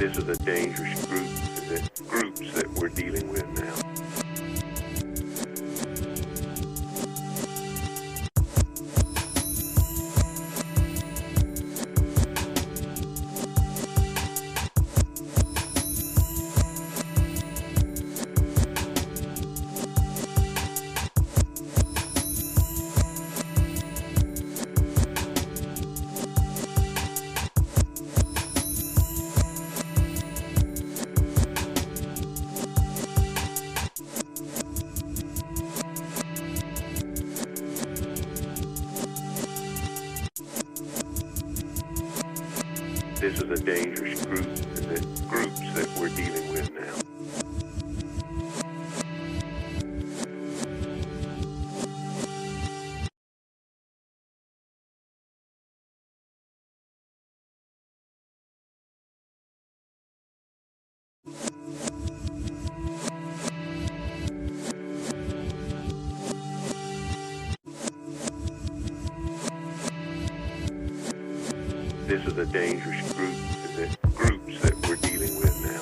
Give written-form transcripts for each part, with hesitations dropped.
This is a dangerous groups that we're dealing with now. This is a dangerous groups that we're dealing with now. This is a dangerous groups that we're dealing with now.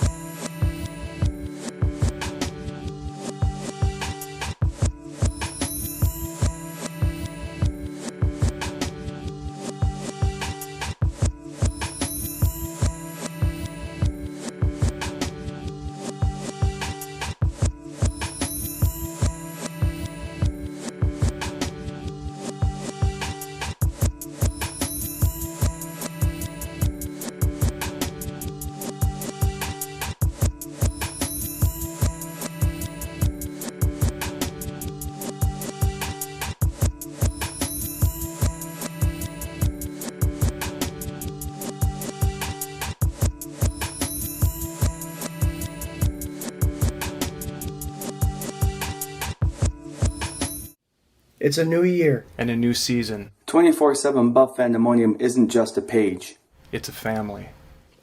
It's a new year. And a new season. 24/7 Buff Pandemonium isn't just a page. It's a family.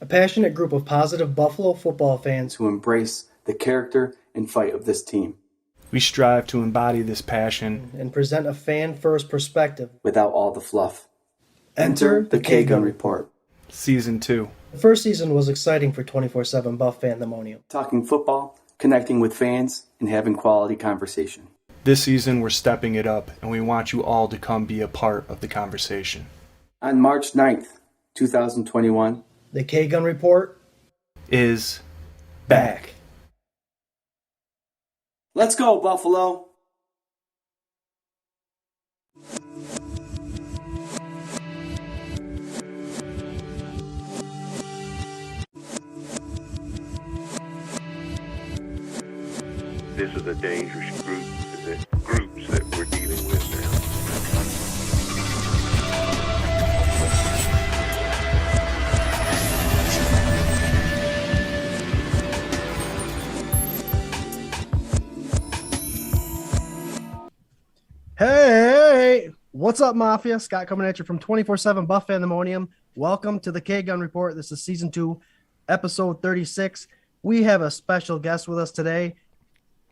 A passionate group of positive Buffalo football fans who embrace the character and fight of this team. We strive to embody this passion and present a fan-first perspective without all the fluff. Enter the K-Gun Report. Season 2. The first season was exciting for 24/7 Buff Pandemonium. Talking football, connecting with fans, and having quality conversation. This season, we're stepping it up, and we want you all to come be a part of the conversation. On March 9th, 2021, the K-Gun Report is back. Let's go, Buffalo! This is a dangerous groups that we're dealing with now. Hey! What's up, Mafia? Scott coming at you from 24/7 Buff Pandemonium. Welcome to the K-Gun Report. This is Season 2, Episode 36. We have a special guest with us today.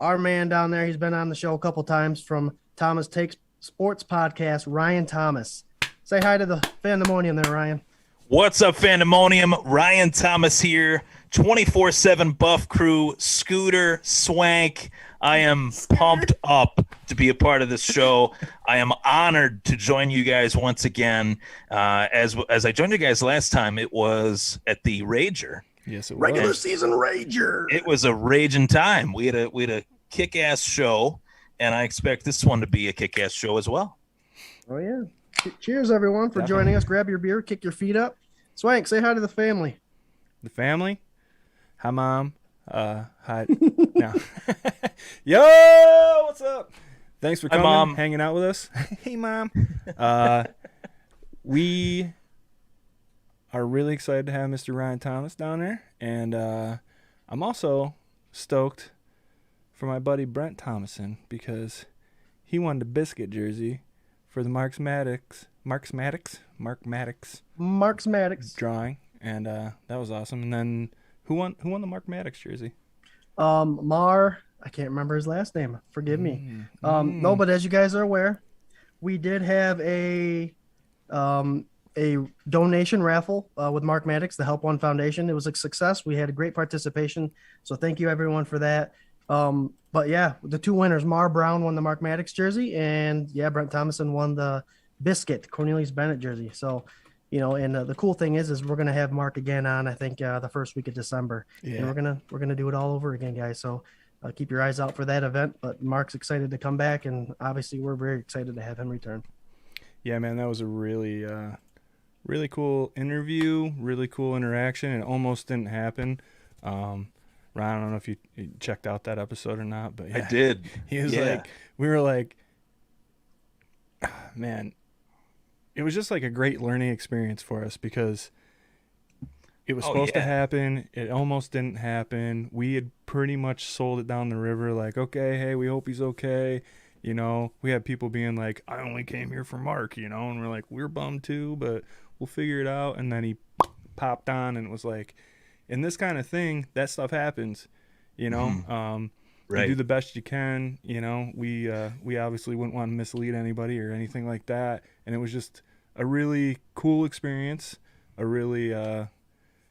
Our man down there, he's been on the show a couple times from Thomas Takes Sports Podcast, Ryan Thomas. Say hi to the Pandemonium there, Ryan. What's up, Pandemonium? Ryan Thomas here, 24/7 Buff Crew, Scooter, Swank. I am pumped up to be a part of this show. I am honored to join you guys once again. As I joined you guys last time, it was at the Rager. Yes, it was. Regular season Rager. It was a raging time. We had a kick-ass show, and I expect this one to be a kick-ass show as well. Oh, yeah. Cheers, everyone, for joining us. Grab your beer, kick your feet up. Swank, say hi to the family. The family? Hi, Mom. Hi. No. Yo, what's up? Thanks for coming, Mom. Hanging out with us. Hey, Mom. We are really excited to have Mr. Ryan Thomas down there, and I'm also stoked for my buddy Brent Thomason because he won the biscuit jersey for the Mark Maddox drawing, and that was awesome. And then who won the Mark Maddox jersey? I can't remember his last name. Forgive me. No, but as you guys are aware, we did have a a donation raffle with Mark Maddox, the Help One Foundation. It was a success. We had a great participation. So thank you everyone for that. But yeah, the two winners, Mar Brown won the Mark Maddox jersey, and yeah, Brent Thomason won the Biscuit Cornelius Bennett jersey. So, and the cool thing is we're gonna have Mark again on. I think the first week of December, and we're gonna do it all over again, guys. So keep your eyes out for that event. But Mark's excited to come back, and obviously we're very excited to have him return. Yeah, man, that was a really, really cool interview, really cool interaction. It almost didn't happen. Ryan, I don't know if you checked out that episode or not, but yeah, I did. He was like, we were like, man, it was just like a great learning experience for us because it was supposed to happen. It almost didn't happen. We had pretty much sold it down the river like, okay, hey, we hope he's okay. We had people being like, I only came here for Mark, and we're like, we're bummed too, but we'll figure it out. And then he popped on and was like, in this kind of thing, that stuff happens, Right. You do the best you can, we obviously wouldn't want to mislead anybody or anything like that. And it was just a really cool experience, a really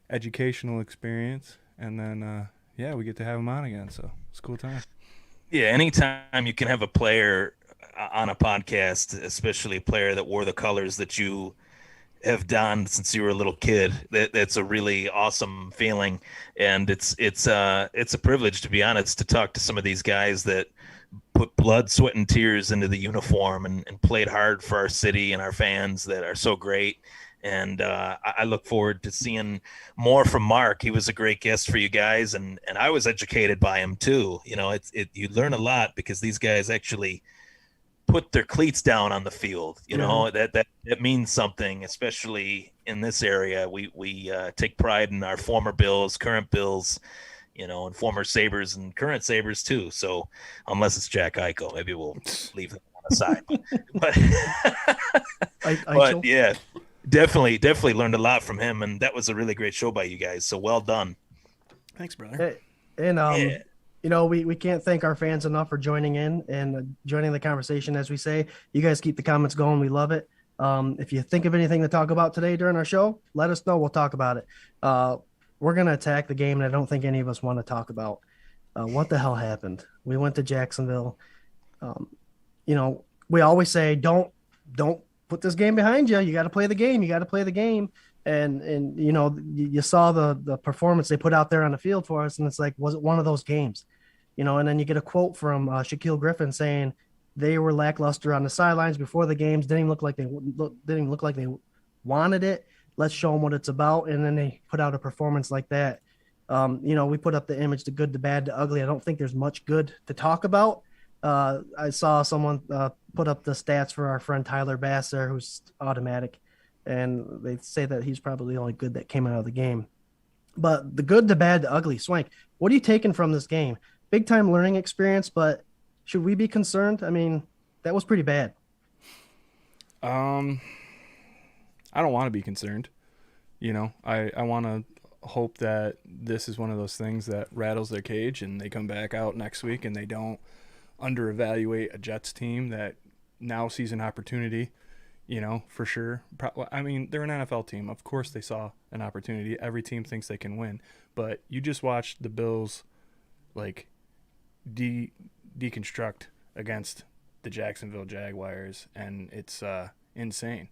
educational experience. And then, we get to have him on again. So it's a cool time. Yeah, anytime you can have a player on a podcast, especially a player that wore the colors that you have done since you were a little kid, that's a really awesome feeling. And it's a privilege, to be honest, to talk to some of these guys that put blood, sweat, and tears into the uniform and played hard for our city and our fans that are so great. And I look forward to seeing more from Mark. He was a great guest for you guys, and I was educated by him too. You learn a lot because these guys actually put their cleats down on the field. That means something, especially in this area. We take pride in our former Bills, current Bills, and former Sabres and current Sabres too. So unless it's Jack Eichel, maybe we'll leave them on the side. But yeah. Definitely learned a lot from him, and that was a really great show by you guys. So well done. Thanks, brother. And we can't thank our fans enough for joining in and joining the conversation. As we say, you guys keep the comments going. We love it. If you think of anything to talk about today during our show, let us know. We'll talk about it. We're gonna attack the game, and I don't think any of us want to talk about what the hell happened. We went to Jacksonville. We always say don't put this game behind you. You got to play the game. And you saw the performance they put out there on the field for us, and it's like, was it one of those games? And then you get a quote from Shaquille Griffin saying they were lackluster on the sidelines before the games. Didn't even look like they wanted it. Let's show them what it's about. And then they put out a performance like that. We put up the image, the good, the bad, the ugly. I don't think there's much good to talk about. I saw someone put up the stats for our friend Tyler Bass there, who's automatic, and they say that he's probably the only good that came out of the game. But the good, the bad, the ugly. Swank, what are you taking from this game? Big time learning experience, but should we be concerned? I mean, that was pretty bad. I don't want to be concerned. I want to hope that this is one of those things that rattles their cage and they come back out next week and they don't under-evaluate a Jets team that now sees an opportunity, for sure. I mean, they're an NFL team. Of course they saw an opportunity. Every team thinks they can win. But you just watched the Bills, deconstruct against the Jacksonville Jaguars, and it's insane.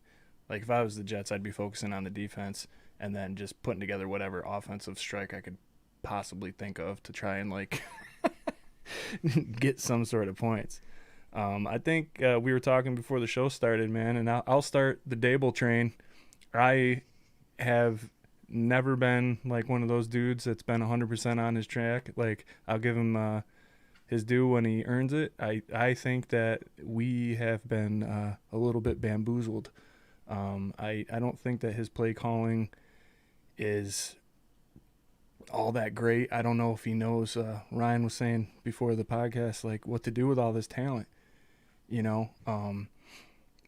If I was the Jets, I'd be focusing on the defense and then just putting together whatever offensive strike I could possibly think of to try and, get some sort of points. I think we were talking before the show started, man, and I'll start the Dable train. I have never been one of those dudes that's been 100% on his track. I'll give him his due when he earns it. I think that we have been a little bit bamboozled. I don't think that his play calling is all that great. I don't know if he knows. Ryan was saying before the podcast, what to do with all this talent.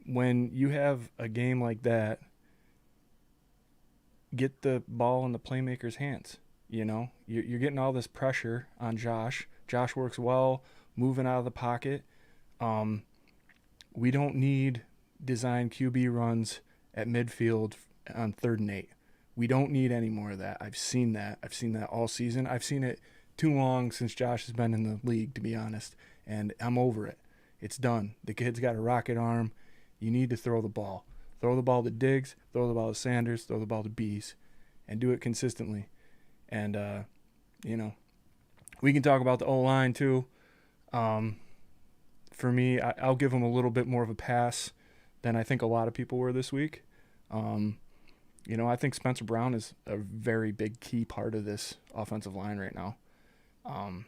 When you have a game like that, get the ball in the playmaker's hands. You're getting all this pressure on Josh. Josh works well, moving out of the pocket. We don't need design QB runs at midfield on 3rd and 8. We don't need any more of that. I've seen that. I've seen that all season. I've seen it too long since Josh has been in the league, to be honest, and I'm over it. It's done. The kid's got a rocket arm. You need to throw the ball. Throw the ball to Diggs, throw the ball to Sanders, throw the ball to Bees, and do it consistently. And, we can talk about the O-line too. For me, I'll give him a little bit more of a pass than I think a lot of people were this week. I think Spencer Brown is a very big key part of this offensive line right now. And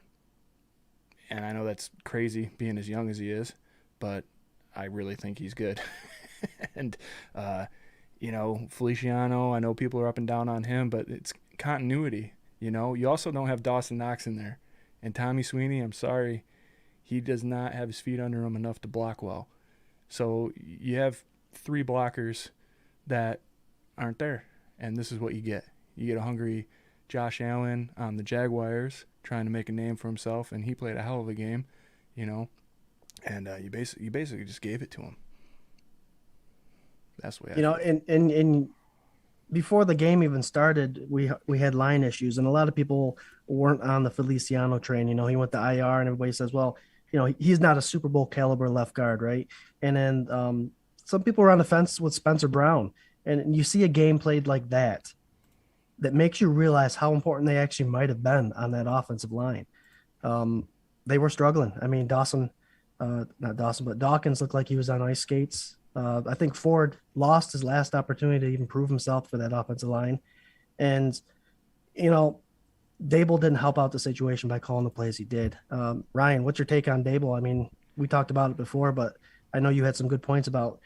I know that's crazy being as young as he is, but I really think he's good. And, Feliciano, I know people are up and down on him, but it's continuity. You also don't have Dawson Knox in there. And Tommy Sweeney, I'm sorry, he does not have his feet under him enough to block well. So you have 3 blockers that aren't there, and this is what you get. You get a hungry Josh Allen on the Jaguars trying to make a name for himself, and he played a hell of a game, and you basically just gave it to him. That's the way I feel. And before the game even started, we had line issues, and a lot of people weren't on the Feliciano train. He went to IR, and everybody says, well, he's not a Super Bowl caliber left guard, right? And then some people were on the fence with Spencer Brown, and you see a game played like that makes you realize how important they actually might have been on that offensive line. They were struggling. I mean, Dawkins looked like he was on ice skates. I think Ford lost his last opportunity to even prove himself for that offensive line. And, Dable didn't help out the situation by calling the plays he did. Ryan, what's your take on Dable? I mean, we talked about it before, but I know you had some good points about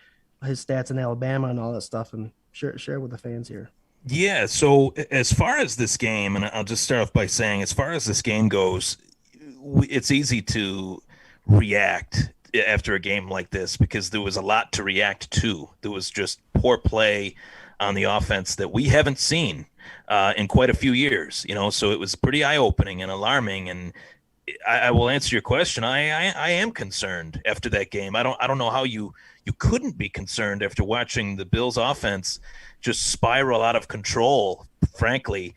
his stats in Alabama and all that stuff, and share with the fans here. Yeah, so as far as this game, and I'll just start off by saying, as far as this game goes, it's easy to react after a game like this because there was a lot to react to. There was just poor play on the offense that we haven't seen in quite a few years, so it was pretty eye-opening and alarming. And I will answer your question. I am concerned after that game. I don't know how you couldn't be concerned after watching the Bills offense just spiral out of control. Frankly,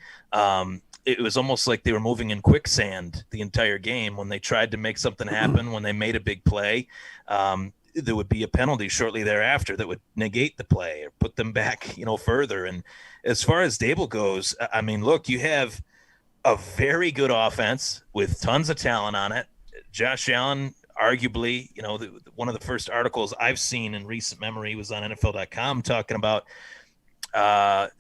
it was almost like they were moving in quicksand the entire game. When they tried to make something happen, when they made a big play, there would be a penalty shortly thereafter that would negate the play or put them back, further. And as far as Dable goes, I mean, look, you have a very good offense with tons of talent on it. Josh Allen, arguably, one of the first articles I've seen in recent memory was on NFL.com talking about, how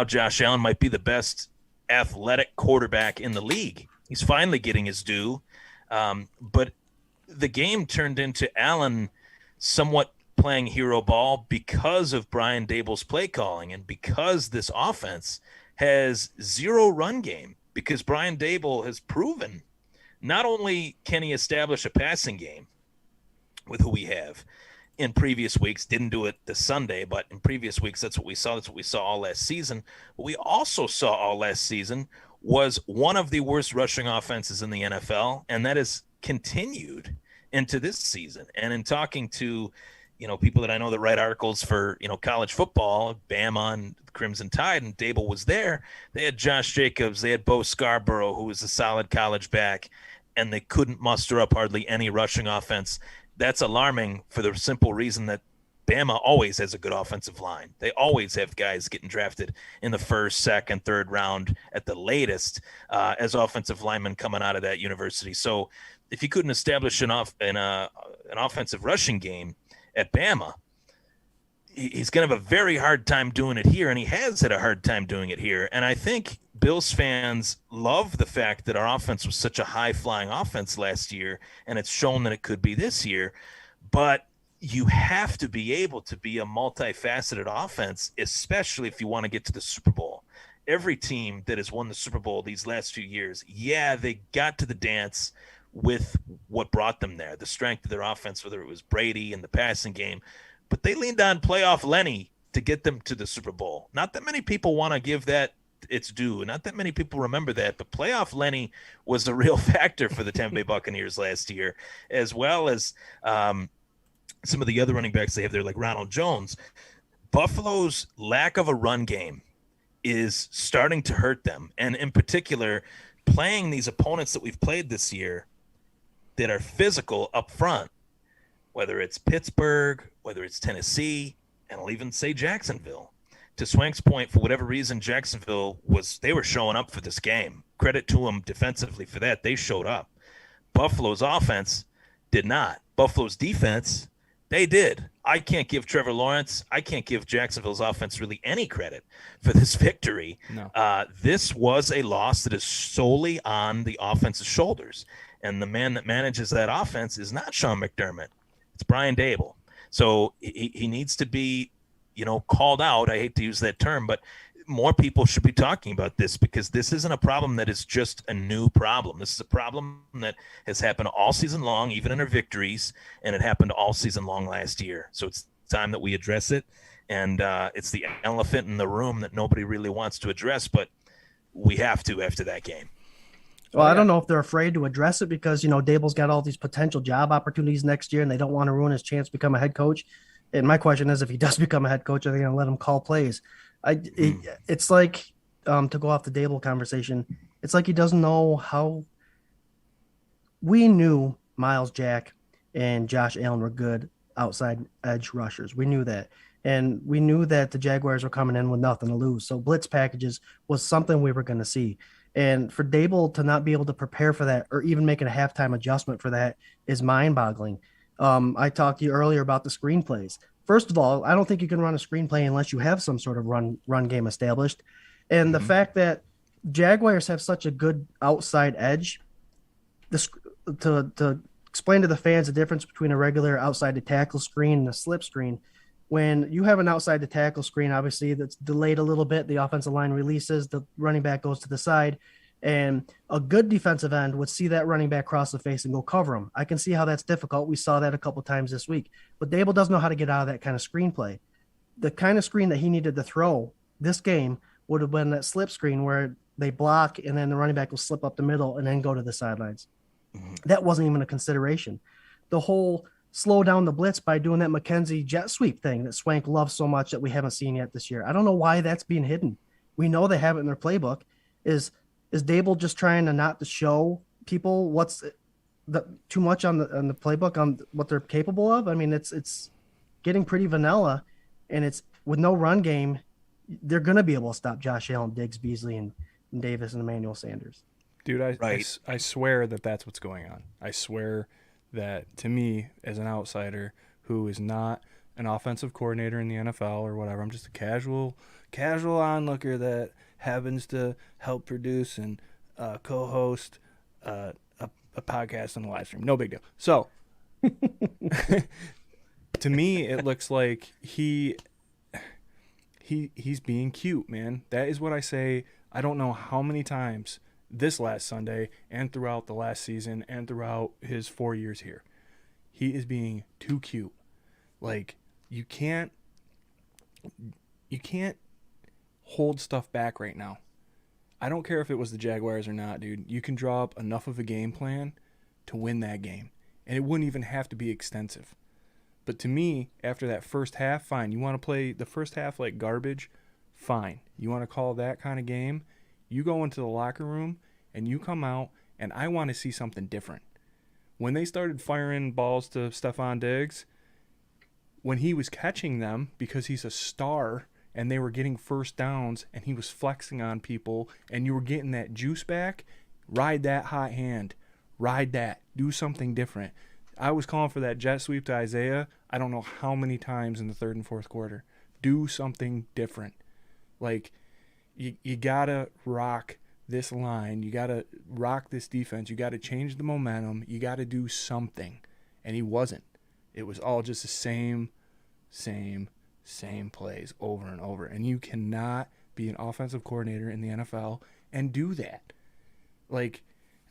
Josh Allen might be the best athletic quarterback in the league. He's finally getting his due. But the game turned into Allen somewhat playing hero ball because of Brian Dable's play calling and because this offense has zero run game, because Brian Dable has proven not only can he establish a passing game with who we have in previous weeks, didn't do it this Sunday, but in previous weeks, that's what we saw. That's what we saw all last season. What we also saw all last season was one of the worst rushing offenses in the NFL, and that has continued into this season. And in talking to, people that I know that write articles for, college football, Bama and Crimson Tide, and Dable was there, they had Josh Jacobs, they had Bo Scarborough, who was a solid college back, and they couldn't muster up hardly any rushing offense. That's alarming for the simple reason that Bama always has a good offensive line. They always have guys getting drafted in the first, second, third round at the latest as offensive linemen coming out of that university. So if you couldn't establish an offensive rushing game at Bama, he's going to have a very hard time doing it here, and he has had a hard time doing it here. And I think Bills fans love the fact that our offense was such a high-flying offense last year, and it's shown that it could be this year. But you have to be able to be a multifaceted offense, especially if you want to get to the Super Bowl. Every team that has won the Super Bowl these last few years, they got to the dance with what brought them there, the strength of their offense, whether it was Brady and the passing game. But they leaned on playoff Lenny to get them to the Super Bowl. Not that many people want to give that its due. Not that many people remember that, but playoff Lenny was a real factor for the Tampa Bay Buccaneers last year, as well as some of the other running backs they have there, like Ronald Jones. Buffalo's lack of a run game is starting to hurt them. And in particular, playing these opponents that we've played this year that are physical up front, whether it's Pittsburgh, whether it's Tennessee, and I'll even say Jacksonville. To Swank's point, for whatever reason, Jacksonville they were showing up for this game. Credit to them defensively for that. They showed up. Buffalo's offense did not. Buffalo's defense, they did. I can't give Trevor Lawrence, I can't give Jacksonville's offense really any credit for this victory. No. This was a loss that is solely on the offense's shoulders. And the man that manages that offense is not Sean McDermott. It's Brian Dable. So he needs to be, called out. I hate to use that term, but more people should be talking about this, because this isn't a problem that is just a new problem. This is a problem that has happened all season long, even in our victories, and it happened all season long last year. So it's time that we address it, and it's the elephant in the room that nobody really wants to address, but we have to after that game. Well, I don't know if they're afraid to address it because, Dable's got all these potential job opportunities next year and they don't want to ruin his chance to become a head coach. And my question is, if he does become a head coach, are they going to let him call plays? It's like, to go off the Dable conversation, it's like he doesn't know how. We knew Miles Jack and Josh Allen were good outside edge rushers. We knew that. And we knew that the Jaguars were coming in with nothing to lose. So blitz packages was something we were going to see. And for Dable to not be able to prepare for that or even make a halftime adjustment for that is mind-boggling. I talked to you earlier about the screenplays. First of all, I don't think you can run a screenplay unless you have some sort of run game established. And the fact that Jaguars have such a good outside edge, to explain to the fans the difference between a regular outside the tackle screen and a slip screen. When you have an outside the tackle screen, obviously that's delayed a little bit. The offensive line releases, the running back goes to the side, and a good defensive end would see that running back cross the face and go cover him. I can see how that's difficult. We saw that a couple times this week. But Dable doesn't know how to get out of that kind of screenplay. The kind of screen that he needed to throw this game would have been that slip screen where they block and then the running back will slip up the middle and then go to the sidelines. That wasn't even a consideration. The whole slow down the blitz by doing that McKenzie jet sweep thing that Swank loves so much that we haven't seen yet this year. I don't know why that's being hidden. We know they have it in their playbook. Is Dable just trying to not to show people what's too much on the playbook on what they're capable of? I mean, it's getting pretty vanilla, and it's with no run game. They're going to be able to stop Josh Allen, Diggs, Beasley, and Davis and Emmanuel Sanders. Dude, I swear that's what's going on. I swear that, to me, as an outsider who is not an offensive coordinator in the NFL or whatever, I'm just a casual onlooker that happens to help produce and co-host a podcast on the live stream. No big deal. So, to me, it looks like he's being cute, man. That is what I say. I don't know how many times this last Sunday and throughout the last season and throughout his 4 years here. He is being too cute. Like, you can't hold stuff back right now. I don't care if it was the Jaguars or not, dude. You can draw up enough of a game plan to win that game. And it wouldn't even have to be extensive. But to me, after that first half, fine. You want to play the first half like garbage? Fine. You want to call that kind of game? You go into the locker room and you come out, and I want to see something different. When they started firing balls to Stephon Diggs, when he was catching them because he's a star and they were getting first downs and he was flexing on people and you were getting that juice back, ride that hot hand. Ride that. Do something different. I was calling for that jet sweep to Isaiah I don't know how many times in the third and fourth quarter. Do something different. Like, you got to rock this line. You got to rock this defense. You got to change the momentum. You got to do something. And he wasn't. It was all just the same plays over and over. And you cannot be an offensive coordinator in the NFL and do that. Like,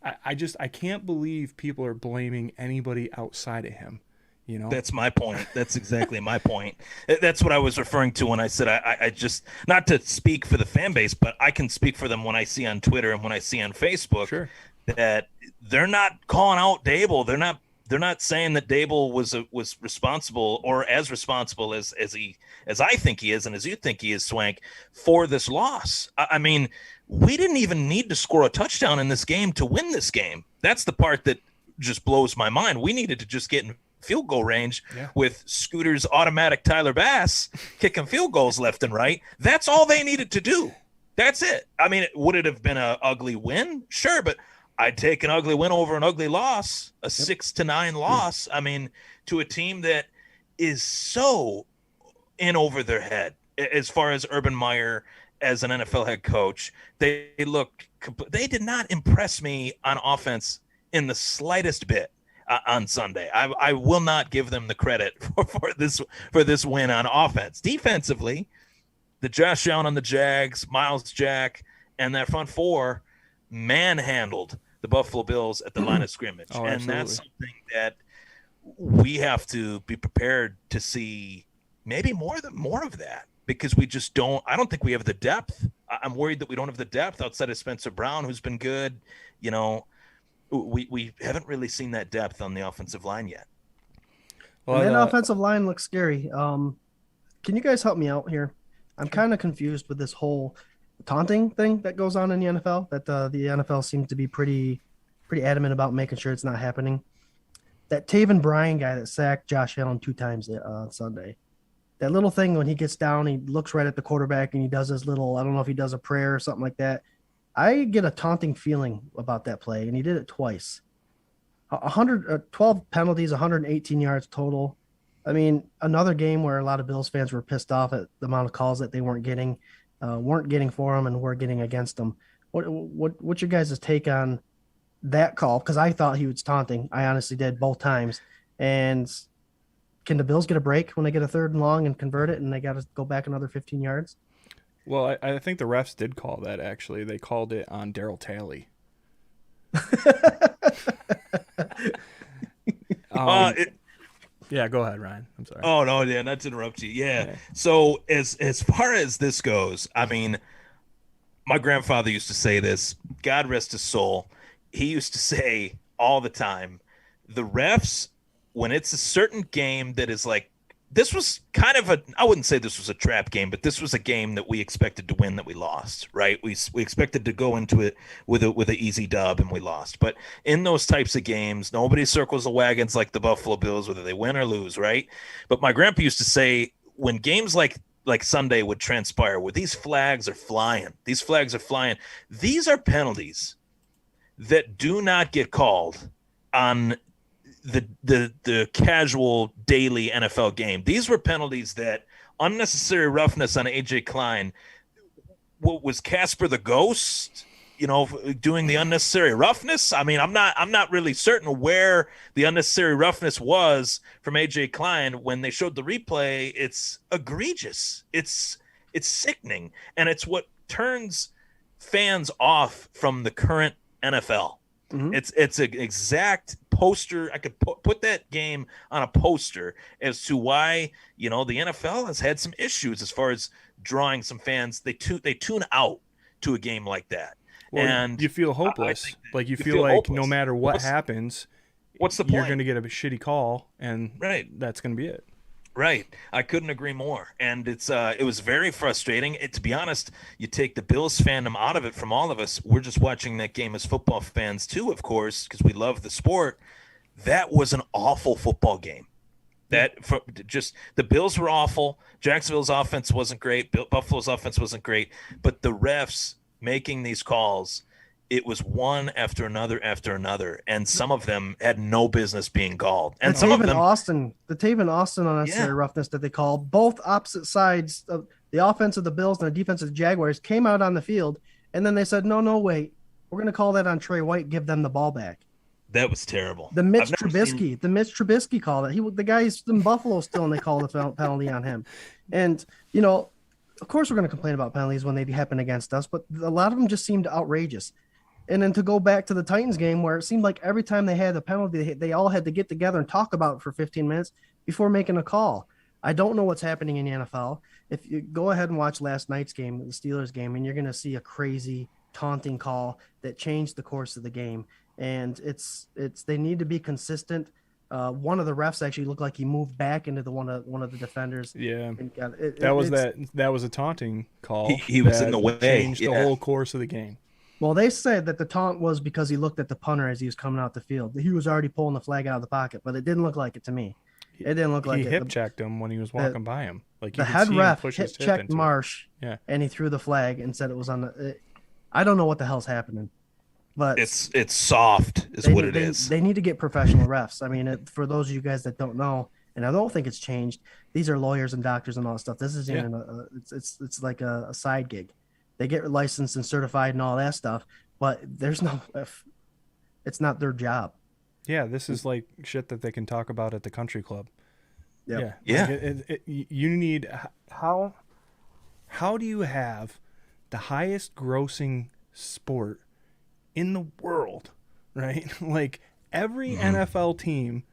I can't believe people are blaming anybody outside of him. You know, that's my point. That's exactly my point. That's what I was referring to when I said I just, not to speak for the fan base, but I can speak for them when I see on Twitter and when I see on Facebook sure, that they're not calling out Dable. They're not They're not saying that Dable was responsible or as responsible as I think he is and as you think he is, Swank, for this loss. I mean, we didn't even need to score a touchdown in this game to win this game. That's the part that just blows my mind. We needed to just get in field goal range with Scooter's automatic Tyler Bass kicking field goals left and right. That's all they needed to do. That's it. I mean, would it have been an ugly win? Sure, but I'd take an ugly win over an ugly loss, a 6-9 loss. I mean, to a team that is so in over their head as far as Urban Meyer as an NFL head coach. They did not impress me on offense in the slightest bit on Sunday. I will not give them the credit for this win on offense. Defensively, the Josh Allen on the Jags, Miles Jack, and that front four manhandled the Buffalo Bills at the line of scrimmage. Oh, and that's something that we have to be prepared to see, maybe more of that, because we just don't. I don't think we have the depth. I'm worried that we don't have the depth outside of Spencer Brown, who's been good. You know, we haven't really seen that depth on the offensive line yet. Well, and that offensive line looks scary. Can you guys help me out here? I'm kind of confused with this whole taunting thing that goes on in the NFL, that the NFL seems to be pretty adamant about making sure it's not happening. That Taven Bryan guy that sacked Josh Allen 2 times on Sunday, that little thing when he gets down, he looks right at the quarterback and he does his little, I don't know if he does a prayer or something like that. I get a taunting feeling about that play, and he did it twice. 12 penalties, 118 yards total. I mean, another game where a lot of Bills fans were pissed off at the amount of calls that they weren't getting for them and were getting against them. What's your guys' take on that call? Because I thought he was taunting. I honestly did both times. And can the Bills get a break when they get a 3rd and long and convert it and they got to go back another 15 yards? Well, I think the refs did call that, actually. They called it on Darryl Talley. Yeah, go ahead, Ryan. I'm sorry. Oh, no, yeah, not to interrupt you. Yeah. So as far as this goes, I mean, my grandfather used to say this, God rest his soul. He used to say all the time, the refs, when it's a certain game that is like, this was kind of I wouldn't say this was a trap game, but this was a game that we expected to win that we lost, right? We expected to go into it with an easy dub and we lost. But in those types of games, nobody circles the wagons like the Buffalo Bills, whether they win or lose, right? But my grandpa used to say, when games like Sunday would transpire, where these flags are flying, these are penalties that do not get called on the casual daily NFL game. These were penalties that unnecessary roughness on AJ Klein. What was Casper the Ghost, doing the unnecessary roughness? I mean, I'm not really certain where the unnecessary roughness was from AJ Klein. When they showed the replay, it's egregious. It's sickening, and it's what turns fans off from the current NFL. Mm-hmm. It's an exact poster. I could put that game on a poster as to why the NFL has had some issues as far as drawing some fans. They tune out to a game like that, and you feel hopeless. You feel like hopeless. No matter what happens, what's the point? You're going to get a shitty call, and that's going to be it. Right. I couldn't agree more. And it was very frustrating. To be honest, you take the Bills fandom out of it from all of us. We're just watching that game as football fans too, of course, because we love the sport. That was an awful football game. The Bills were awful. Jacksonville's offense wasn't great. Buffalo's offense wasn't great. But the refs making these calls, it was one after another, and some of them had no business being called. And some of them, the Taven Austin unnecessary roughness that they called, both opposite sides of the offense of the Bills and the defense of the Jaguars came out on the field, and then they said, no, wait, we're going to call that on Trey White, give them the ball back. That was terrible. The Mitch Trubisky called it. The guy's in Buffalo still, and they called a penalty on him. And, of course we're going to complain about penalties when they happen against us, but a lot of them just seemed outrageous. And then to go back to the Titans game, where it seemed like every time they had a penalty, they all had to get together and talk about it for 15 minutes before making a call. I don't know what's happening in the NFL. If you go ahead and watch last night's game, the Steelers game, and you're going to see a crazy taunting call that changed the course of the game. And they need to be consistent. One of the refs actually looked like he moved back into the one of the defenders. Yeah, and got, that was a taunting call. He was in the way. Changed the whole course of the game. Well, they said that the taunt was because he looked at the punter as he was coming out the field. He was already pulling the flag out of the pocket, but it didn't look like it to me. It didn't look like he it. hip checked him when he was walking by him. Like the head ref hip checked Marsh, and he threw the flag and said it was on the. I don't know what the hell's happening, but it's soft, is what it is. They need to get professional refs. I mean, for those of you guys that don't know, and I don't think it's changed. These are lawyers and doctors and all that stuff. This is it's like a side gig. They get licensed and certified and all that stuff, but there's no. It's not their job. Yeah, this is like shit that they can talk about at the country club. Yep. Yeah. Like you need how do you have the highest grossing sport in the world, right? Like every NFL team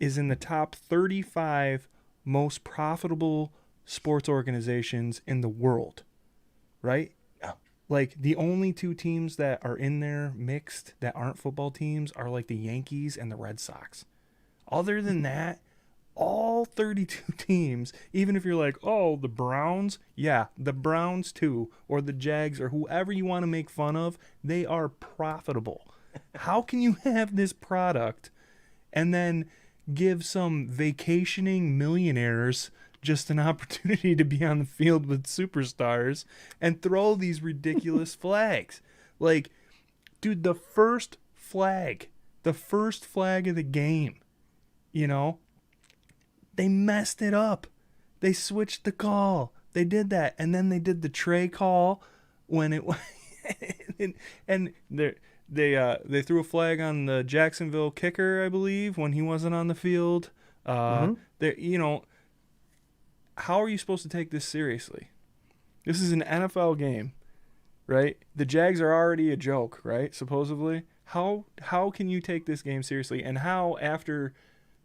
is in the top 35 most profitable sports organizations in the world, right? Yeah. Like the only two teams that are in there mixed that aren't football teams are like the Yankees and the Red Sox. Other than that, all 32 teams, even if you're like, oh, the Browns, yeah, the Browns too, or the Jags, or whoever you want to make fun of, they are profitable. How can you have this product and then give some vacationing millionaires just an opportunity to be on the field with superstars and throw these ridiculous flags? Like, dude, the first flag of the game, you know, they messed it up. They switched the call. They did that. And then they did the tray call when it and they threw a flag on the Jacksonville kicker, I believe, when he wasn't on the field. You know, how are you supposed to take this seriously? This is an NFL game, right? The Jags are already a joke, right? Supposedly. How can you take this game seriously? And how, after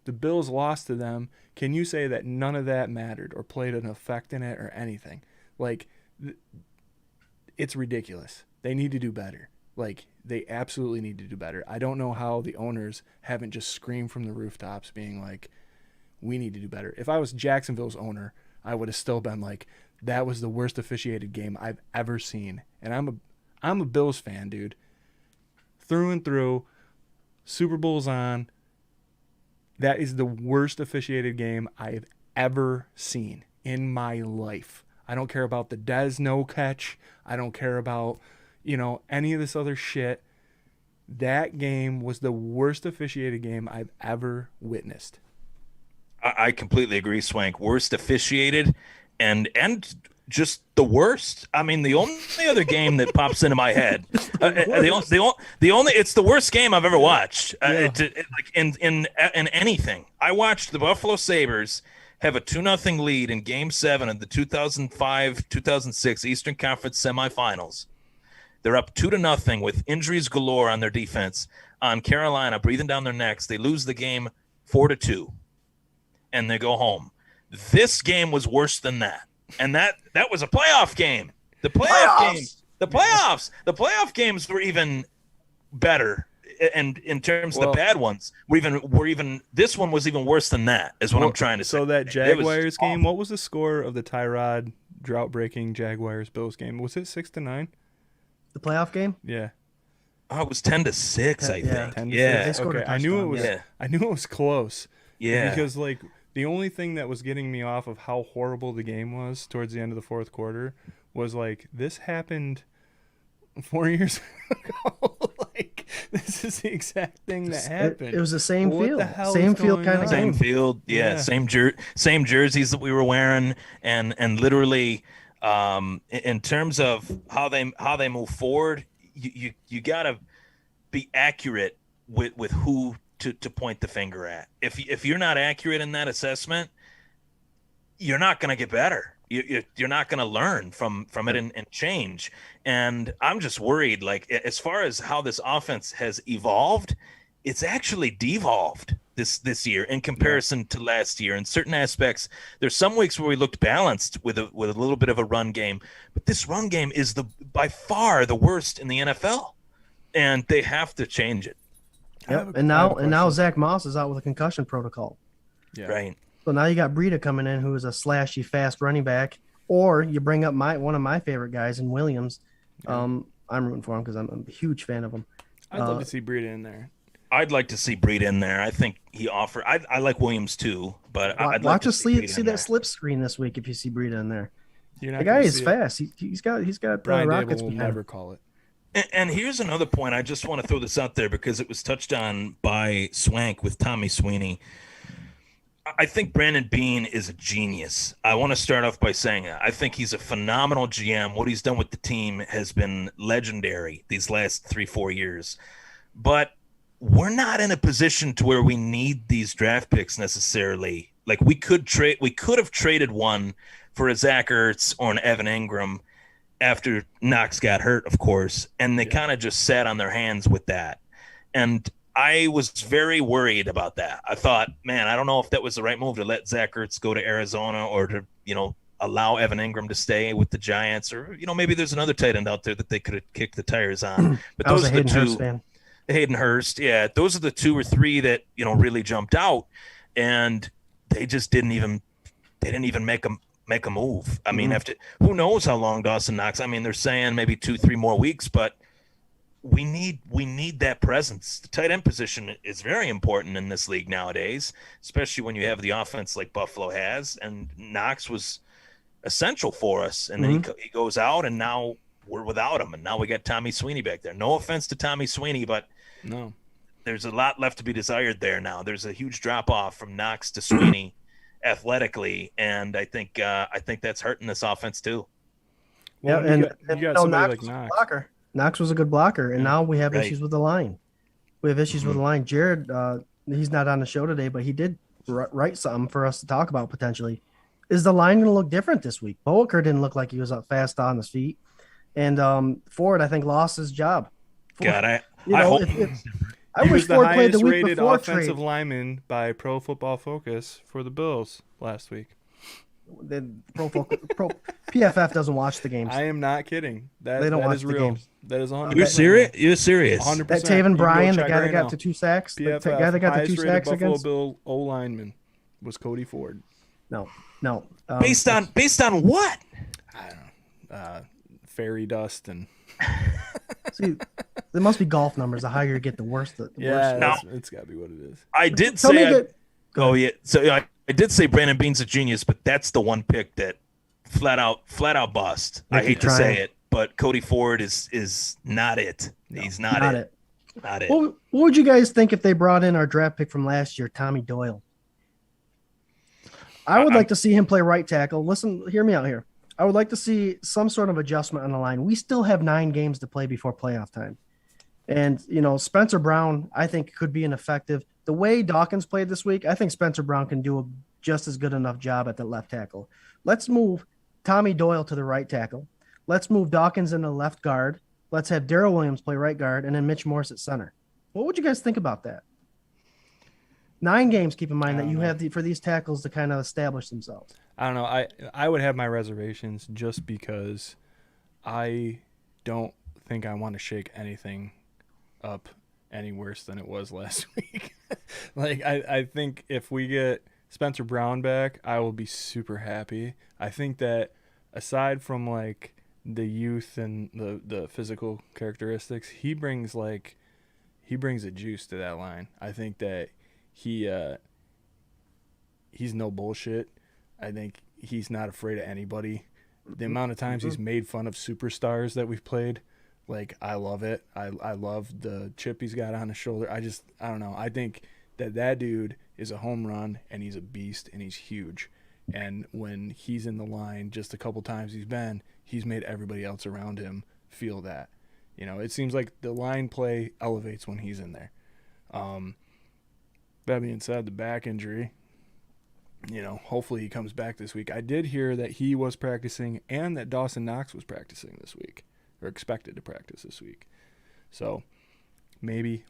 the Bills lost to them, can you say that none of that mattered or played an effect in it or anything? Like, it's ridiculous. They need to do better. Like, they absolutely need to do better. I don't know how the owners haven't just screamed from the rooftops being like, we need to do better. If I was Jacksonville's owner, I would have still been like, that was the worst officiated game I've ever seen. And I'm a Bills fan, dude. Through and through. Super Bowl's on. That is the worst officiated game I've ever seen in my life. I don't care about the Dez no catch. I don't care about, you know, any of this other shit. That game was the worst officiated game I've ever witnessed. I completely agree, Swank. Worst officiated and just the worst. I mean, the only other game that pops into my head, the only it's the worst game I've ever watched. Like in anything. I watched the Buffalo Sabres have a 2-0 lead in Game 7 of the 2005-2006 Eastern Conference semifinals. They're up 2-0 with injuries galore on their defense. On Carolina, breathing down their necks, they lose the game 4-2, and they go home. This game was worse than that. And that was a playoff game. The playoff games were even better. And in terms of the bad ones, were even this one was even worse than that, is what I'm trying to say. So that Jaguars game, what was the score of the Tyrod drought-breaking Jaguars-Bills game? Was it 6-9? The playoff game? Yeah. Oh, it was 10-6, I think. 10-6. Yeah. They scored a touchdown. I knew it was close. Yeah. Because like the only thing that was getting me off of how horrible the game was towards the end of the fourth quarter was like, this happened 4 years ago. Like, this is the exact thing that happened. It was the same field. The hell same is field going kind of on? game. Same field, same jerseys that we were wearing, and literally, in terms of how they move forward, you gotta be accurate with who to point the finger at. If you're not accurate in that assessment, you're not gonna get better. You're not going to learn from it and change. And I'm just worried, like, as far as how this offense has evolved, it's actually devolved this year in comparison to last year. In certain aspects, there's some weeks where we looked balanced with a little bit of a run game, but this run game is by far the worst in the NFL, and they have to change it. Yep. And now Zach Moss is out with a concussion protocol. Yeah. Right. So now you got Breida coming in, who is a slashy, fast running back, or you bring up one of my favorite guys in Williams. Yeah. I'm rooting for him because I'm a huge fan of him. I'd love to see Breida in there. I'd like to see Breida in there. I think he offered. I like Williams too, but I'd like watch to us see see that slip screen this week if you see Breida in there. You're not The guy gonna is see it. fast. He's got Brian rockets Dable will behind him. never call it. And here's another point. I just want to throw this out there because it was touched on by Swank with Tommy Sweeney. I think Brandon Beane is a genius. I want to start off by saying that. I think he's a phenomenal GM. What he's done with the team has been legendary these last 3-4 years. But we're not in a position to where we need these draft picks necessarily. Like we could have traded one for a Zach Ertz or an Evan Ingram after Knox got hurt, of course, and they kind of just sat on their hands with that. And I was very worried about that. I thought, man, I don't know if that was the right move to let Zach Ertz go to Arizona or to, allow Evan Ingram to stay with the Giants, or, maybe there's another tight end out there that they could have kicked the tires on. But those are the two. Hayden Hurst, yeah, those are the 2 or 3 that really jumped out, and they just didn't even make a move. I mean, after who knows how long Dawson Knox. I mean, they're saying maybe 2-3 more weeks, but we need that presence. The tight end position is very important in this league nowadays, especially when you have the offense like Buffalo has, and Knox was essential for us, and then he goes out, and now we're without him, and now we got Tommy Sweeney back there. No offense to Tommy Sweeney, but no, there's a lot left to be desired there now. There's a huge drop off from Knox to Sweeney athletically, and I think that's hurting this offense too. Well, yeah, you got somebody like Knox. Knox was a good blocker, and now we have issues with the line. We have issues with the line. Jarrod, he's not on the show today, but he did write something for us to talk about potentially. Is the line going to look different this week? Boaker didn't look like he was up fast on his feet. And Ford, I think, lost his job. God, I hope. I wish Ford played the week rated before offensive trade. lineman by Pro Football Focus for the Bills last week. PFF doesn't watch the games. I am not kidding. They don't watch is the real. games. That is 100%. You're serious? You're serious? 100%. That Taven Bryan, the guy that got now. to 2 sacks, the PFF, guy that got the 2 sacks Buffalo against. Bill O lineman was Cody Ford. No. Based on what? I don't know. Fairy dust and. See, there must be golf numbers. The higher you get, the worse. It's got to be what it is. I did say. I did say Brandon Beane's a genius, but that's the one pick that flat out bust. I hate to say it, but Cody Ford is not it. He's not it. Not it. What would you guys think if they brought in our draft pick from last year, Tommy Doyle? I would like to see him play right tackle. Listen, hear me out here. I would like to see some sort of adjustment on the line. We still have 9 games to play before playoff time. And, Spencer Brown, I think, could be an effective. The way Dawkins played this week, I think Spencer Brown can do a just as good enough job at the left tackle. Let's move Tommy Doyle to the right tackle. Let's move Dawkins into left guard. Let's have Darrell Williams play right guard, and then Mitch Morse at center. What would you guys think about that? 9 games, keep in mind, that you have for these tackles to kind of establish themselves. I don't know. I would have my reservations just because I don't think I want to shake anything up any worse than it was last week. I think if we get Spencer Brown back, I will be super happy. I think that aside from the youth and the physical characteristics, he brings a juice to that line. I think that he's no bullshit. I think he's not afraid of anybody. The amount of times he's made fun of superstars that we've played, I love it. I love the chip he's got on his shoulder. I don't know. I think that dude is a home run, and he's a beast, and he's huge. And when he's in the line, just a couple times he's made everybody else around him feel that. It seems like the line play elevates when he's in there. That being said, the back injury, hopefully he comes back this week. I did hear that he was practicing and that Dawson Knox was practicing this week, or expected to practice this week. So maybe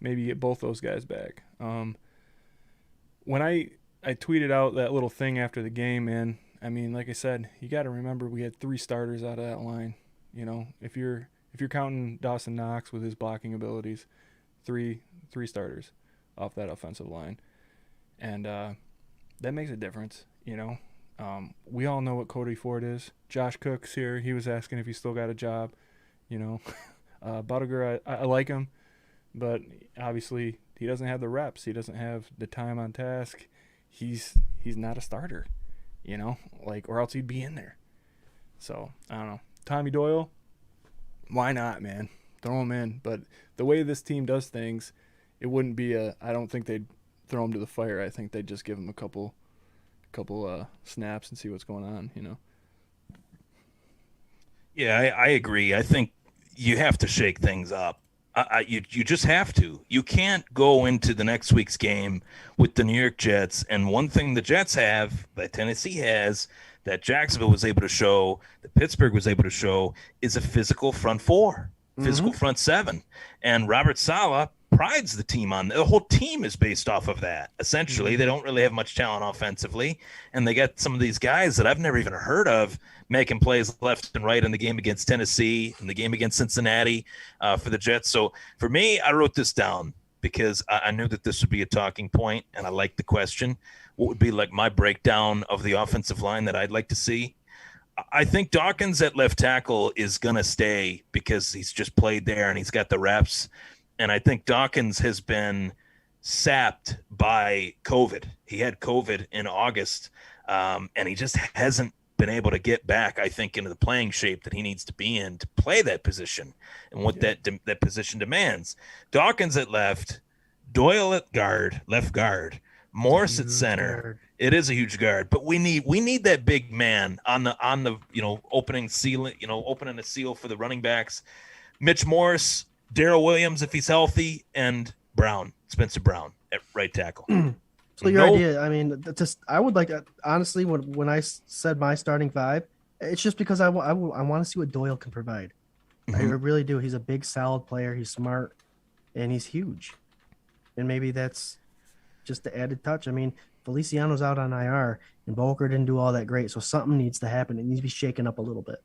get both those guys back. When I tweeted out that little thing after the game, man, I mean, like I said, you got to remember we had 3 starters out of that line. If you're counting Dawson Knox with his blocking abilities, three starters off that offensive line, and that makes a difference. We all know what Cody Ford is. Josh Cook's here. He was asking if he still got a job. Buttiger, I like him, but obviously he doesn't have the reps. He doesn't have the time on task. He's not a starter, or else he'd be in there. So I don't know. Tommy Doyle, why not, man? Throw him in. But the way this team does things, it wouldn't be I don't think they'd throw him to the fire. I think they'd just give him a couple snaps and see what's going on. Yeah, I agree. I think you have to shake things up. You just have to. You can't go into the next week's game with the New York Jets. And one thing the Jets have, that Tennessee has, that Jacksonville was able to show, that Pittsburgh was able to show, is a physical front four, physical front seven. And Robert Saleh prides the team on. The whole team is based off of that. Essentially, they don't really have much talent offensively. And they got some of these guys that I've never even heard of making plays left and right in the game against Tennessee, in the game against Cincinnati for the Jets. So for me, I wrote this down because I knew that this would be a talking point, and I liked the question. What would be like my breakdown of the offensive line that I'd like to see? I think Dawkins at left tackle is going to stay because he's just played there and he's got the reps. And I think Dawkins has been sapped by COVID. He had COVID in August, and he just hasn't been able to get back, I think, into the playing shape that he needs to be in to play that position and what that position demands. Dawkins at left, Doyle at left guard, Morris at center. Guard. It is a huge guard, but we need that big man on the opening a seal for the running backs. Mitch Morris, Darrell Williams if he's healthy, and Spencer Brown at right tackle. So your idea, I mean, I would like to, honestly, when I said my starting five, it's just because I want to see what Doyle can provide. I really do. He's a big, solid player. He's smart, and he's huge. And maybe that's just the added touch. I mean, Feliciano's out on IR, and Boker didn't do all that great, so something needs to happen. It needs to be shaken up a little bit.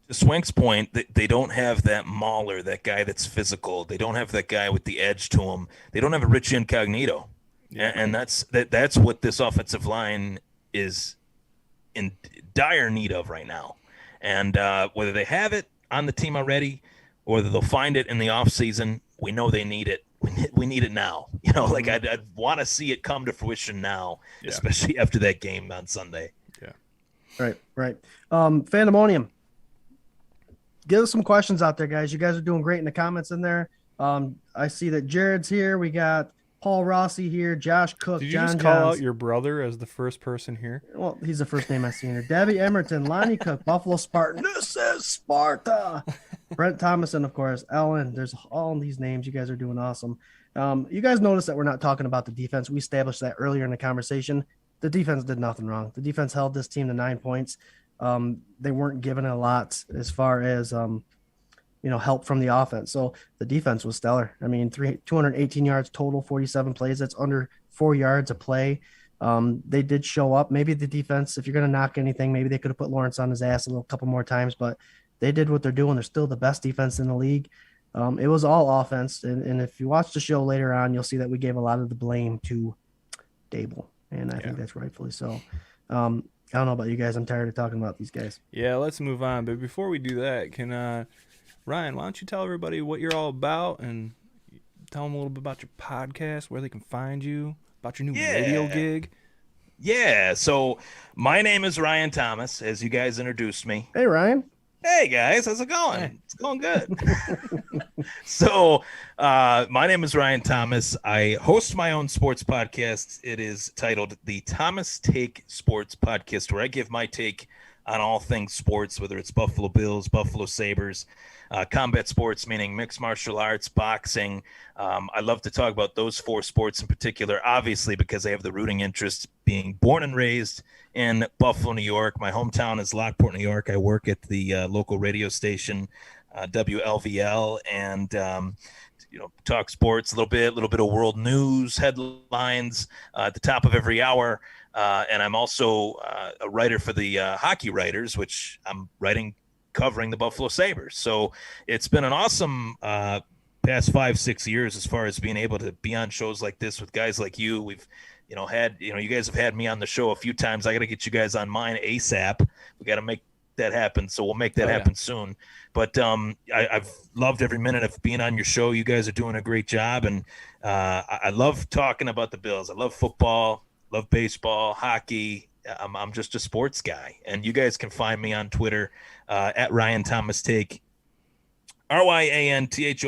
To Swank's point, they don't have that mauler, that guy that's physical. They don't have that guy with the edge to him. They don't have a Rich Incognito. Yeah. And that's what this offensive line is in dire need of right now. And whether they have it on the team already or whether they'll find it in the offseason, we know they need it. We need it now. I'd want to see it come to fruition now, especially after that game on Sunday. Yeah. Right. Fandemonium. Give us some questions out there, guys. You guys are doing great in the comments in there. I see that Jared's here. We got Paul Rossi here, Josh Cook, Did you John just call Johns. out your brother as the first person here? Well, he's the first name I've seen here. Debbie Emerton, Lonnie Cook, Buffalo Spartan. This is Sparta. Brent Thomason, of course. Ellen. There's all these names. You guys are doing awesome. You guys notice that we're not talking about the defense. We established that earlier in the conversation. The defense did nothing wrong. The defense held this team to 9 points. They weren't given a lot as far as help from the offense. So the defense was stellar. I mean, 218 yards total, 47 plays. That's under 4 yards a play. They did show up. Maybe the defense, if you're going to knock anything, maybe they could have put Lawrence on his ass a couple more times, but they did what they're doing. They're still the best defense in the league. It was all offense. And if you watch the show later on, you'll see that we gave a lot of the blame to Dable. And I think that's rightfully so. I don't know about you guys. I'm tired of talking about these guys. Yeah, let's move on. But before we do that, can Ryan, why don't you tell everybody what you're all about and tell them a little bit about your podcast, where they can find you, about your new radio gig? Yeah, so my name is Ryan Thomas, as you guys introduced me. Hey, Ryan. Hey, guys. How's it going? Hey. It's going good. So my name is Ryan Thomas. I host my own sports podcast. It is titled the Thomas Take Sports Podcast, where I give my take on all things sports, whether it's Buffalo Bills, Buffalo Sabres, combat sports, meaning mixed martial arts, boxing. I love to talk about those four sports in particular, obviously, because I have the rooting interest being born and raised in Buffalo, New York. My hometown is Lockport, New York. I work at the local radio station, WLVL, and talk sports a little bit of world news headlines at the top of every hour. And I'm also a writer for the Hockey Writers, which I'm writing covering the Buffalo Sabres. So it's been an awesome past 5-6 years as far as being able to be on shows like this with guys like you. We've had you guys have had me on the show a few times. I got to get you guys on mine ASAP. We got to make that happen, so we'll make that happen soon. But I've loved every minute of being on your show. You guys are doing a great job, and I love talking about the Bills. I love football, love baseball, hockey. I'm just a sports guy, and you guys can find me on Twitter at Ryan Thomas Take, RyanThomas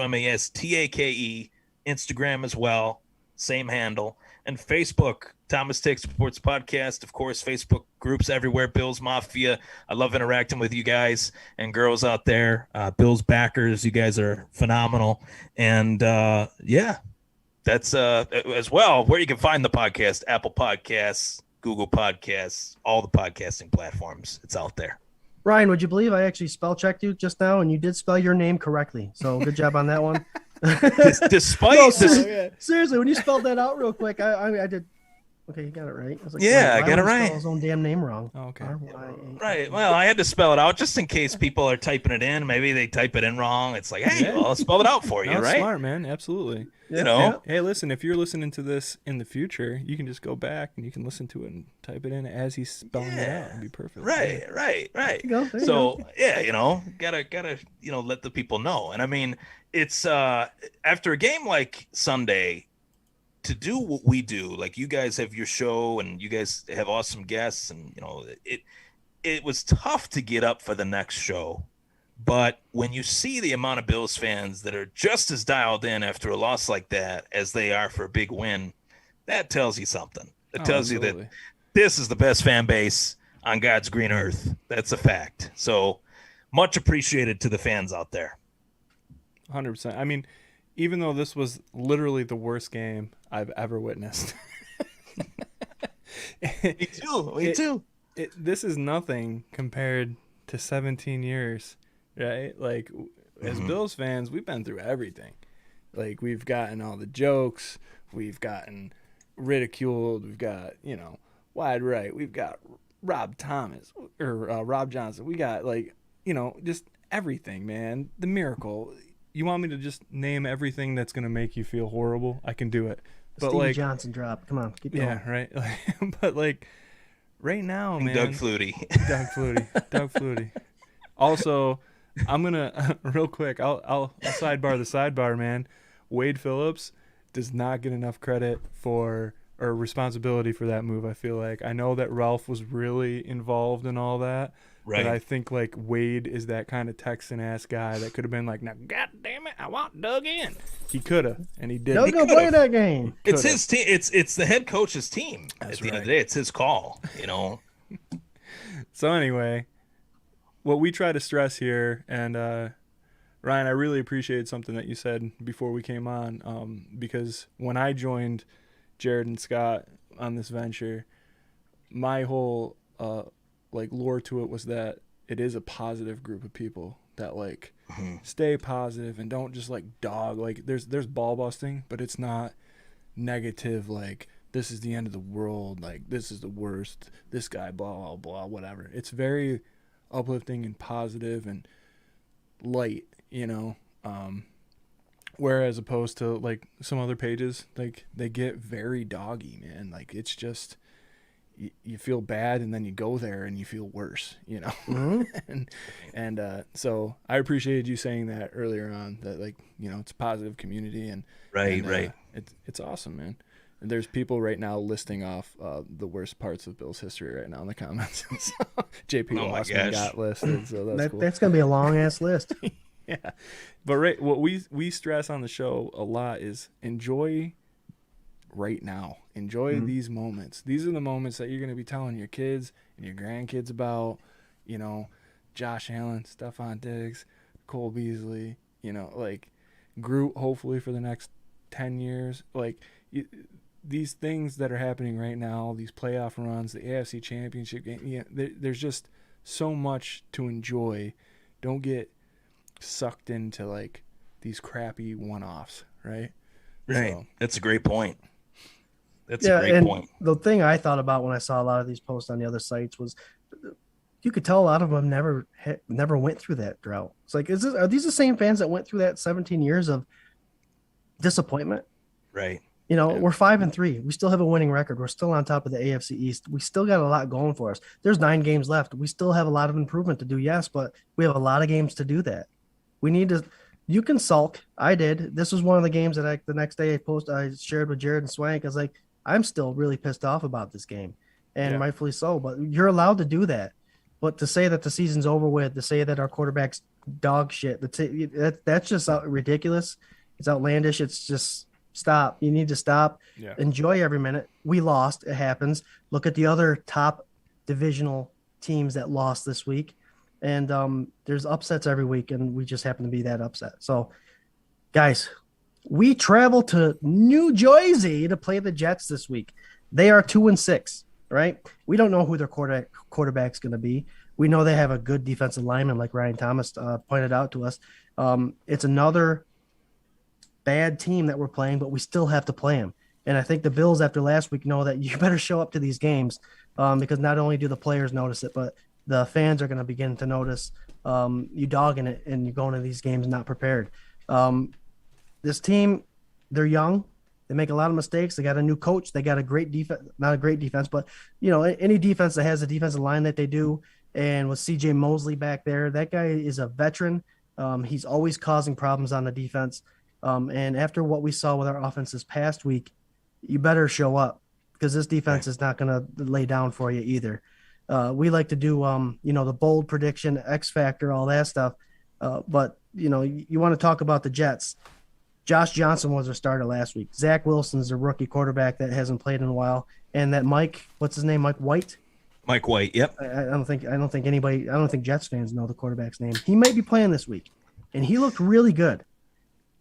Instagram as well, same handle, and Facebook, Thomas Takes Sports Podcast. Of course, Facebook groups everywhere, Bills Mafia. I love interacting with you guys and girls out there. Bills backers, you guys are phenomenal. And that's as well where you can find the podcast: Apple Podcasts, Google Podcasts, all the podcasting platforms. It's out there. Ryan, would you believe I actually spell checked you just now, and you did spell your name correctly? So good job on that one. Despite seriously, when you spelled that out real quick, I did. Okay, you got it right. I was like, I got it right. Spell his own damn name wrong. Oh, okay. Right. Well, I had to spell it out just in case people are typing it in. Maybe they type it in wrong. It's like, hey, well, I'll spell it out for you, right? Smart, man. Absolutely. Hey, listen, if you're listening to this in the future, you can just go back and you can listen to it and type it in as he's spelling it out. It'd be perfect. Right. There you go. Gotta let the people know. And I mean, it's after a game like Sunday, to do what we do, like you guys have your show and you guys have awesome guests, and it was tough to get up for the next show. But when you see the amount of Bills fans that are just as dialed in after a loss like that as they are for a big win, that tells you something. It tells you that this is the best fan base on God's green earth. That's a fact. So much appreciated to the fans out there. 100%. I mean, even though this was literally the worst game I've ever witnessed. Me too. This is nothing compared to 17 years, right? Like, as Bills fans, we've been through everything. Like, we've gotten all the jokes. We've gotten ridiculed. We've got, wide right. We've got Rob Thomas or Rob Johnson. We got, just everything, man. The miracle. You want me to just name everything that's going to make you feel horrible? I can do it. But Stevie Johnson drop. Come on, keep going. Yeah, right. But right now, man. Doug Flutie. Doug Flutie. Also, I'm gonna real quick. I'll sidebar the sidebar, man. Wade Phillips does not get enough credit for or responsibility for that move. I feel like I know that Ralph was really involved in all that. Right. But I think Wade is that kind of Texan ass guy that could have been like, now, God damn it, I want Doug in. He could have, and he didn't. Doug play that game. It's his team. It's the head coach's team. That's At the end of the day, it's his call. So anyway, what we try to stress here, and Ryan, I really appreciate something that you said before we came on, because when I joined Jarrod and Scott on this venture, my whole lore to it was that it is a positive group of people that stay positive and don't just dog. There's ball busting, but it's not negative. This is the end of the world. This is the worst. This guy, blah blah blah, whatever. It's very uplifting and positive and light, whereas opposed to some other pages, they get very doggy, man. It's just you feel bad and then you go there and you feel worse, and so I appreciated you saying that earlier on, that it's a positive community and right. It's awesome, man. And there's people right now listing off the worst parts of Bill's history right now in the comments. So, JP Lossman got listed, so that's cool. That's gonna be a long ass list. Yeah, but what we stress on the show a lot is enjoy right now. Enjoy these moments. These are the moments that you're going to be telling your kids and your grandkids about. Josh Allen, Stephon Diggs, Cole Beasley. Groot hopefully for the next 10 years. These things that are happening right now, these playoff runs, the AFC Championship game. There's just so much to enjoy. Don't get sucked into these crappy one-offs, right? Right. So, that's a great point. That's a great point. The thing I thought about when I saw a lot of these posts on the other sites was you could tell a lot of them never went through that drought. It's are these the same fans that went through that 17 years of disappointment. Right. You know, we're 5-3. We still have a winning record. We're still on top of the AFC East. We still got a lot going for us. There's 9 games left. We still have a lot of improvement to do, yes, but we have a lot of games to do that. We need to. You can sulk. I did. This was one of the games that the next day I shared with Jarrod and Swank. I was like, I'm still really pissed off about this game, and rightfully so. But you're allowed to do that. But to say that the season's over with, to say that our quarterback's dog shit, that's just ridiculous. It's outlandish. It's just. Stop. You need to stop. Yeah. Enjoy every minute. We lost. It happens. Look at the other top divisional teams that lost this week. And there's upsets every week, and we just happen to be that upset. So, guys, we travel to New Jersey to play the Jets this week. They are 2-6, right? We don't know who their quarterback's going to be. We know they have a good defensive lineman, like Ryan Thomas pointed out to us. It's another bad team that we're playing, but we still have to play them. And I think the Bills after last week know that you better show up to these games because not only do the players notice it, but the fans are going to begin to notice you dogging it and you're going to these games not prepared. This team, they're young. They make a lot of mistakes. They got a new coach. They got a great defense, not a great defense, but any defense that has a defensive line that they do. And with CJ Mosley back there, that guy is a veteran. He's always causing problems on the defense. And after what we saw with our offense this past week, you better show up because this defense is not going to lay down for you either. We like to do, the bold prediction, X factor, all that stuff. But you want to talk about the Jets. Josh Johnson was our starter last week. Zach Wilson's a rookie quarterback that hasn't played in a while. And that what's his name? Mike White. Mike White. Yep. I don't think Jets fans know the quarterback's name. He might be playing this week, and he looked really good.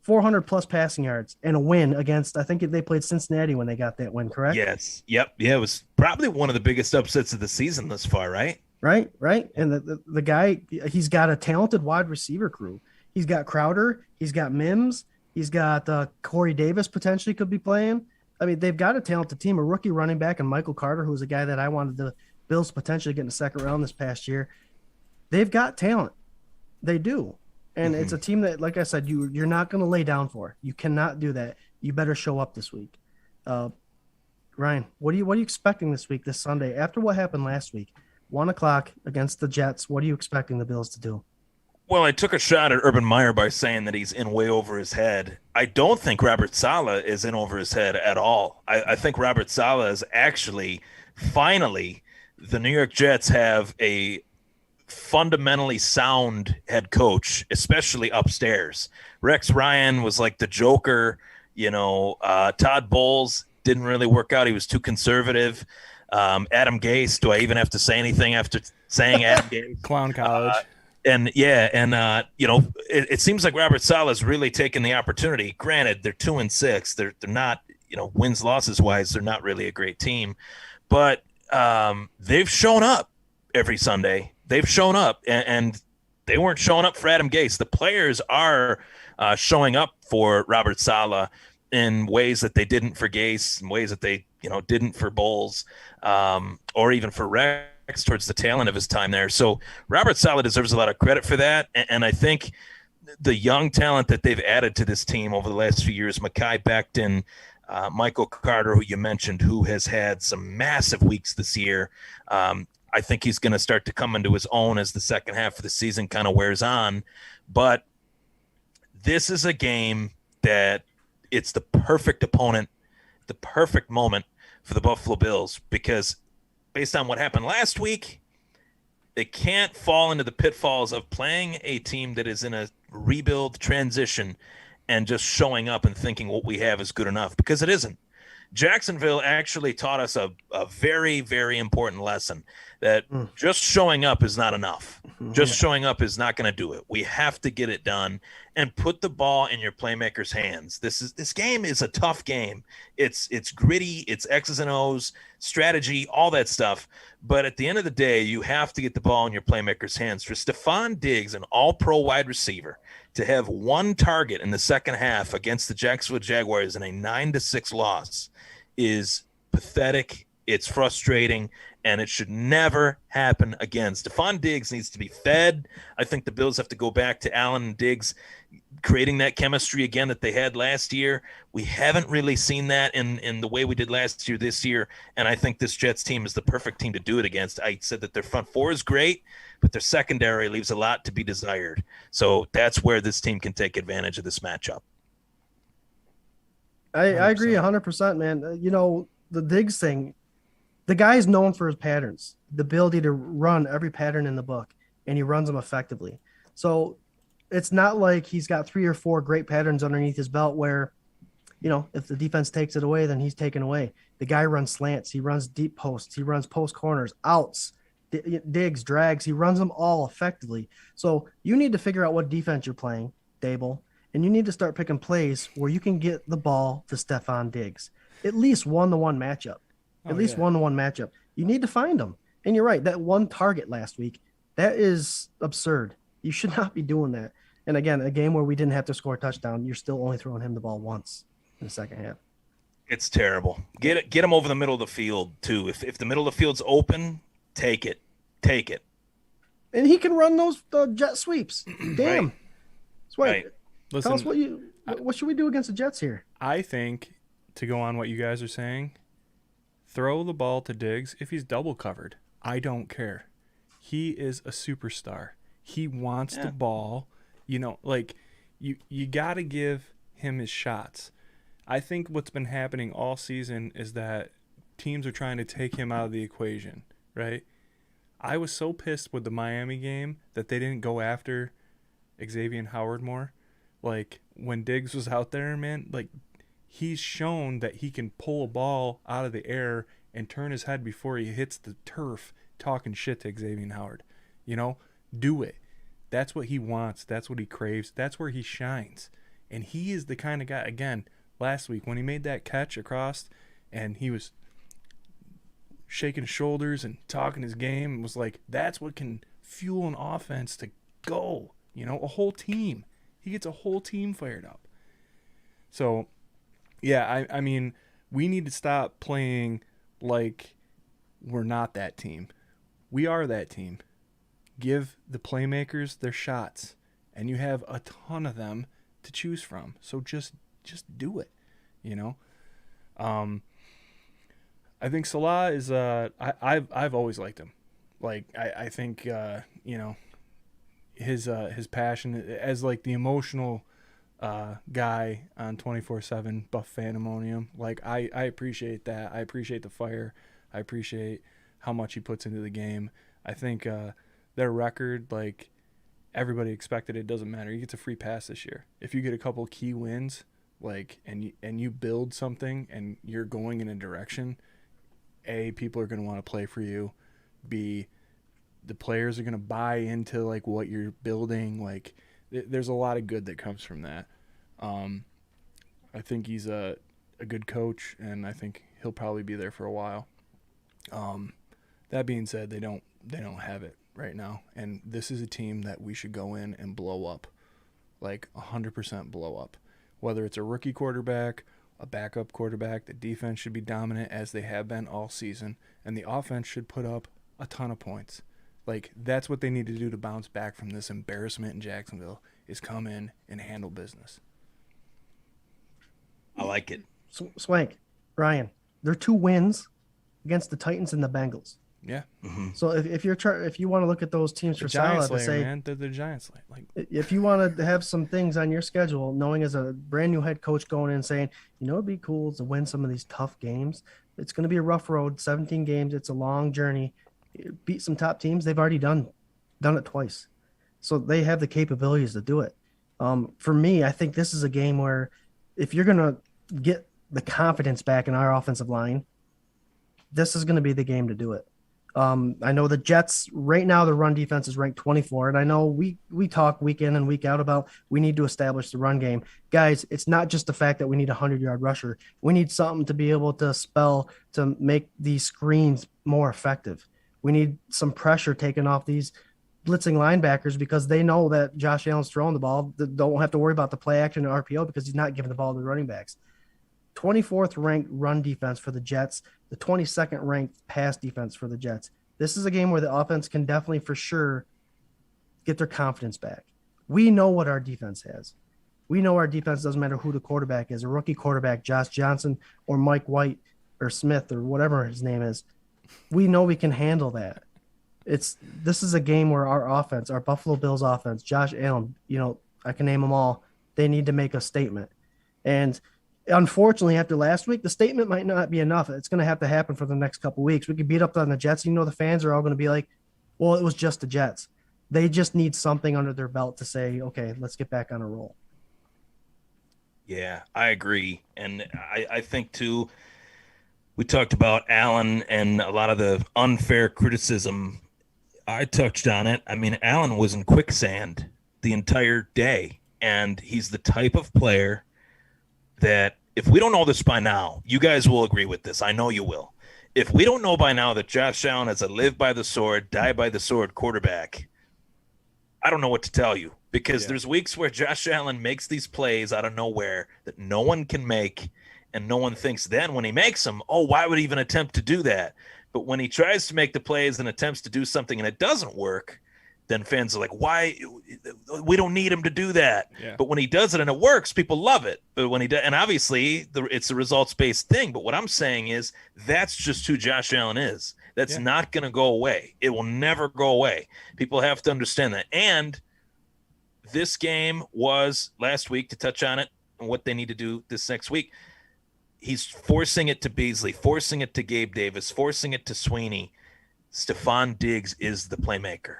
400 plus passing yards and a win against, I think they played Cincinnati when they got that win, correct? Yes. Yep. Yeah. It was probably one of the biggest upsets of the season thus far, right? Right. And the guy, he's got a talented wide receiver crew. He's got Crowder. He's got Mims. He's got Corey Davis potentially could be playing. I mean, they've got a talented team, a rookie running back and Michael Carter, who's a guy that I wanted the Bills potentially get in the second round this past year. They've got talent. They do. And it's a team that, like I said, you're not going to lay down for. You cannot do that. You better show up this week. Ryan, what are you expecting this week, this Sunday? After what happened last week, 1:00 against the Jets, what are you expecting the Bills to do? Well, I took a shot at Urban Meyer by saying that he's in way over his head. I don't think Robert Saleh is in over his head at all. I think Robert Saleh is actually, finally, the New York Jets have a fundamentally sound head coach, especially upstairs. Rex Ryan was like the Joker. Todd Bowles didn't really work out. He was too conservative. Adam Gase, do I even have to say anything after saying Adam Gase? Clown college. It seems like Robert Saleh is really taking the opportunity. Granted, they're 2-6. They're not, wins losses wise, they're not really a great team, but they've shown up every Sunday. They've shown up, and they weren't showing up for Adam Gase. The players are showing up for Robert Saleh in ways that they didn't for Gase, in ways that they didn't for Bowles, or even for Rex towards the tail end of his time there. So Robert Saleh deserves a lot of credit for that, and I think the young talent that they've added to this team over the last few years, Mekhi Becton, Michael Carter, who you mentioned, who has had some massive weeks this year. I think he's going to start to come into his own as the second half of the season kind of wears on. But this is a game that it's the perfect opponent, the perfect moment for the Buffalo Bills, because based on what happened last week, they can't fall into the pitfalls of playing a team that is in a rebuild transition and just showing up and thinking what we have is good enough, because it isn't. Jacksonville actually taught us a very, very important lesson that just showing up is not enough. Just showing up is not going to do it. We have to get it done and put the ball in your playmakers' hands. This game is a tough game. It's gritty. It's X's and O's, strategy, all that stuff. But at the end of the day, you have to get the ball in your playmakers' hands. For Stephon Diggs, an all-pro wide receiver, to have one target in the second half against the Jacksonville Jaguars in a 9-6 loss is pathetic. It's frustrating, and it should never happen again. Stephon Diggs needs to be fed. I think the Bills have to go back to Allen and Diggs creating that chemistry again that they had last year. We haven't really seen that in the way we did last year this year, and I think this Jets team is the perfect team to do it against. I said that their front four is great, but their secondary leaves a lot to be desired. So that's where this team can take advantage of this matchup. I agree 100%, man. You know, the Diggs thing, the guy is known for his patterns, the ability to run every pattern in the book, and he runs them effectively. So it's not like he's got 3 or 4 great patterns underneath his belt where, you know, if the defense takes it away, then he's taken away. The guy runs slants. He runs deep posts. He runs post corners, outs, digs, drags. He runs them all effectively. So you need to figure out what defense you're playing, Dable, and you need to start picking plays where you can get the ball to Stephon Diggs. At least one-to-one matchup. One-to-one matchup. You need to find them. And you're right, that one target last week, that is absurd. You should not be doing that. And again, a game where we didn't have to score a touchdown, you're still only throwing him the ball once in the second half. It's terrible. Get him over the middle of the field too. If the middle of the field's open, take it. And he can run those jet sweeps. Damn. Right. Swank, Right. Listen, tell us what should we do against the Jets here? I think, to go on what you guys are saying, throw the ball to Diggs if he's double covered. I don't care. He is a superstar. He wants the ball. You know, like, you got to give him his shots. I think what's been happening all season is that teams are trying to take him out of the equation, right? I was so pissed with the Miami game that they didn't go after Xavier Howard more. Like, when Diggs was out there, man, like, he's shown that he can pull a ball out of the air and turn his head before he hits the turf talking shit to Xavier Howard. You know, do it. That's what he wants. That's what he craves. That's where he shines. And he is the kind of guy, again, last week when he made that catch across and he was shaking his shoulders and talking his game, it was like, that's what can fuel an offense to go. You know, a whole team. He gets a whole team fired up. So, yeah, I mean, we need to stop playing like we're not that team. We are that team. Give the playmakers their shots, and you have a ton of them to choose from. So just do it, you know. I think Salah is I've always liked him. Like I think you know, his passion as like the emotional guy on 24/7 Buff Fandemonium. Like I appreciate that. I appreciate the fire. I appreciate how much he puts into the game. I think their record, like, everybody expected it doesn't matter. He gets a free pass this year. If you get a couple key wins, like, and you build something and you're going in a direction, A, people are going to want to play for you. B, the players are going to buy into like what you're building. Like, there's a lot of good that comes from that. I think he's a good coach, and I think he'll probably be there for a while. That being said, they don't have it right now, and this is a team that we should go in and blow up, like 100% blow up. Whether it's a rookie quarterback, a backup quarterback, the defense should be dominant as they have been all season, and the offense should put up a ton of points. Like, that's what they need to do to bounce back from this embarrassment in Jacksonville, is come in and handle business. I like it. Swank, Ryan, they're 2 wins against the Titans and the Bengals. Yeah. Mm-hmm. So if you want to look at those teams for Salah to say, man, they're the Giants. Like, if you want to have some things on your schedule, knowing as a brand new head coach going in and saying, you know, it'd be cool to win some of these tough games. It's going to be a rough road, 17 games. It's a long journey. Beat some top teams. They've already done it twice, so they have the capabilities to do it. For me, I think this is a game where if you're going to get the confidence back in our offensive line, this is going to be the game to do it. I know the Jets right now, the run defense is ranked 24. And I know we talk week in and week out about we need to establish the run game. Guys, it's not just the fact that we need a 100-yard rusher. We need something to be able to spell to make these screens more effective. We need some pressure taken off these blitzing linebackers because they know that Josh Allen's throwing the ball. They don't have to worry about the play action and RPO because he's not giving the ball to the running backs. 24th ranked run defense for the Jets, the 22nd ranked pass defense for the Jets. This is a game where the offense can definitely for sure get their confidence back. We know what our defense has. We know our defense doesn't matter who the quarterback is, a rookie quarterback, Josh Johnson or Mike White or Smith or whatever his name is. We know we can handle that. This is a game where our offense, our Buffalo Bills offense, Josh Allen, I can name them all. They need to make a statement. And unfortunately, after last week, the statement might not be enough. It's going to have to happen for the next couple of weeks. We could beat up on the Jets. The fans are all going to be like, well, it was just the Jets. They just need something under their belt to say, okay, let's get back on a roll. Yeah, I agree. And I think, too, we talked about Allen and a lot of the unfair criticism. I touched on it. I mean, Allen was in quicksand the entire day, and he's the type of player that if we don't know this by now, you guys will agree with this. I know you will. If we don't know by now that Josh Allen is a live by the sword, die by the sword quarterback, I don't know what to tell you, because there's weeks where Josh Allen makes these plays out of nowhere that no one can make, and no one thinks then when he makes them, oh, why would he even attempt to do that? But when he tries to make the plays and attempts to do something and it doesn't work, then fans are like, why? We don't need him to do that. Yeah. But when he does it and it works, people love it. But when he does, and obviously it's a results-based thing. But what I'm saying is that's just who Josh Allen is. That's not going to go away. It will never go away. People have to understand that. And this game was last week, to touch on it and what they need to do this next week. He's forcing it to Beasley, forcing it to Gabe Davis, forcing it to Sweeney. Stephon Diggs is the playmaker.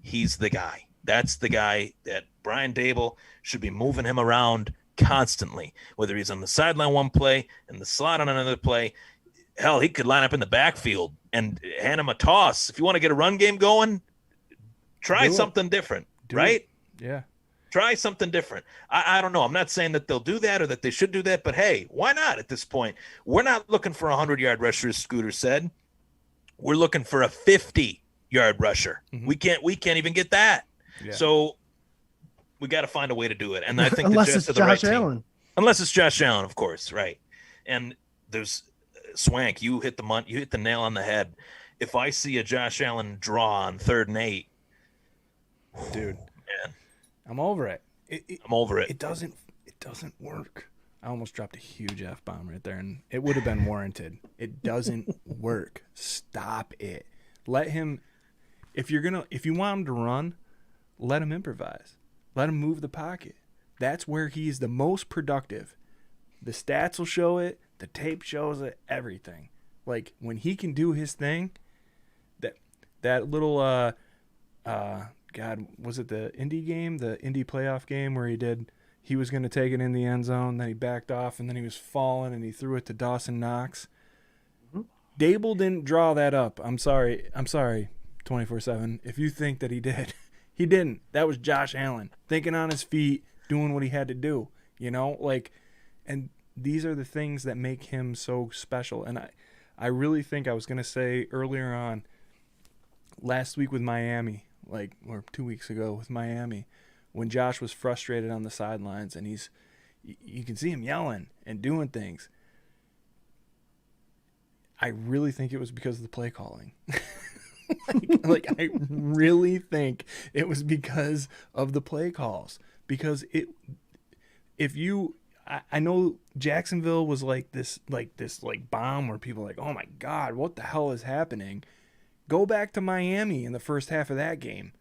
He's the guy. That's the guy that Brian Dable should be moving him around constantly, whether he's on the sideline one play and the slot on another play. Hell, he could line up in the backfield and hand him a toss. If you want to get a run game going, try something different, right? Yeah. Try something different. I don't know. I'm not saying that they'll do that or that they should do that, but hey, why not at this point? We're not looking for a 100-yard rusher, as Scooter said. We're looking for a 50-yard rusher. Mm-hmm. We can't even get that. Yeah. So we got to find a way to do it. And I think unless it's Josh Allen. Unless it's Josh Allen, of course, right? And there's Swank. You hit the nail on the head. If I see a Josh Allen draw on 3rd and 8, dude, man, I'm over it. I'm over it. It doesn't work. I almost dropped a huge F-bomb right there, and it would have been warranted. It doesn't work. Stop it. Let him. If you want him to run, let him improvise. Let him move the pocket. That's where he's the most productive. The stats will show it. The tape shows it. Everything. Like when he can do his thing, that little God, was it the Indy game, the Indy playoff game where he was going to take it in the end zone, then he backed off, and then he was falling, and he threw it to Dawson Knox. Mm-hmm. Dable didn't draw that up. I'm sorry, 24/7. If you think that he did, he didn't. That was Josh Allen thinking on his feet, doing what he had to do. And these are the things that make him so special. And I really think I was going to say earlier on, last week with Miami, or 2 weeks ago with Miami, when Josh was frustrated on the sidelines and you can see him yelling and doing things. I really think it was because of the play calling. I really think it was because of the play calls. Because I know Jacksonville was this bomb where people are like, oh my God, what the hell is happening? Go back to Miami in the first half of that game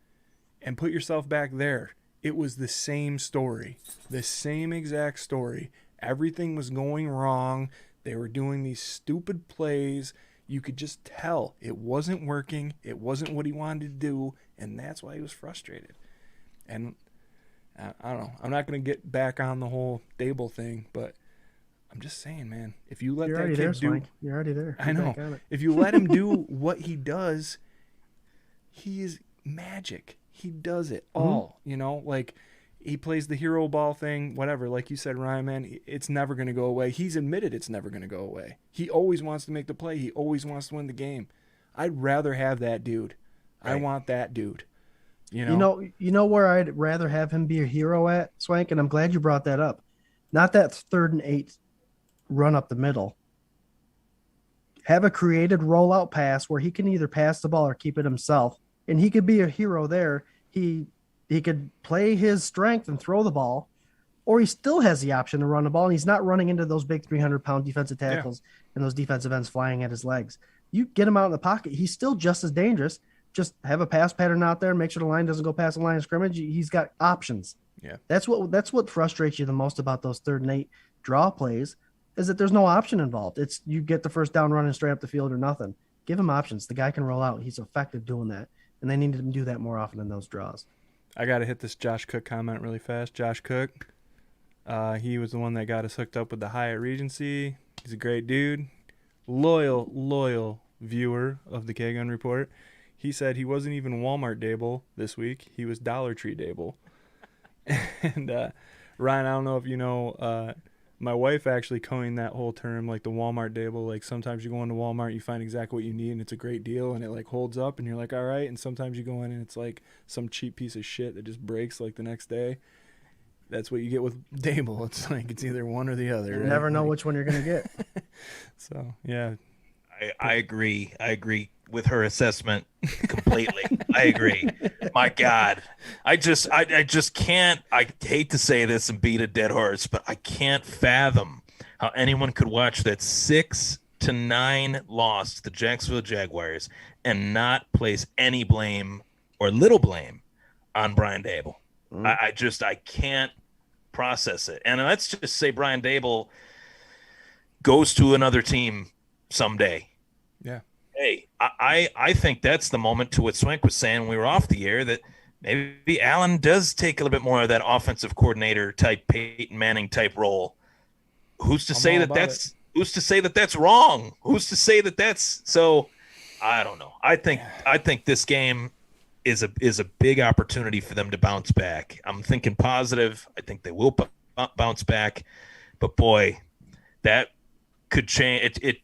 and put yourself back there. It was the same story, the same exact story. Everything was going wrong. They were doing these stupid plays. You could just tell it wasn't working. It wasn't what he wanted to do, and that's why he was frustrated. And I don't know. I'm not going to get back on the whole Dable thing, but I'm just saying, man, if you let that kid do... You're already there. I know. If you let him do what he does, he is magic. He does it all, he plays the hero ball thing, whatever. Like you said, Ryan, man, it's never going to go away. He's admitted it's never going to go away. He always wants to make the play. He always wants to win the game. I'd rather have that dude. Right. I want that dude. You know where I'd rather have him be a hero at, Swank, and I'm glad you brought that up. Not that 3rd and 8 run up the middle. Have a created rollout pass where he can either pass the ball or keep it himself, and he could be a hero there. He could play his strength and throw the ball, or he still has the option to run the ball, and he's not running into those big 300-pound defensive tackles and those defensive ends flying at his legs. You get him out in the pocket, he's still just as dangerous. Just have a pass pattern out there and make sure the line doesn't go past the line of scrimmage. He's got options. Yeah. That's what frustrates you the most about those 3rd and 8 draw plays, is that there's no option involved. It's you get the first down running straight up the field or nothing. Give him options. The guy can roll out. He's effective doing that. And they need to do that more often in those draws. I got to hit this Josh Cook comment really fast. Josh Cook, he was the one that got us hooked up with the Hyatt Regency. He's a great dude. Loyal viewer of the K-Gun Report. He said he wasn't even Walmart Dable this week. He was Dollar Tree Dable. And Ryan, I don't know if you know, my wife actually coined that whole term, like the Walmart Dable. Like sometimes you go into Walmart, you find exactly what you need, and it's a great deal, and it like holds up, and you're like, all right. And sometimes you go in and it's like some cheap piece of shit that just breaks like the next day. That's what you get with Dable. It's like it's either one or the other. You right? never know which one you're gonna get. So yeah, I agree. I agree with her assessment completely. I agree. My God, I just can't. I hate to say this and beat a dead horse, but I can't fathom how anyone could watch that 6-9 loss to the Jacksonville Jaguars and not place any blame or little blame on Brian Dable. I can't process it. And let's just say Brian Dable goes to another team someday. yeah. Hey, I think that's the moment, to what Swank was saying when we were off the air, that maybe Allen does take a little bit more of that offensive coordinator type, Peyton Manning type role. Who's to say that that's wrong? Who's to say that that's so? I don't know. I think this game is a big opportunity for them to bounce back. I'm thinking positive. I think they will bounce back, but boy, that could change. It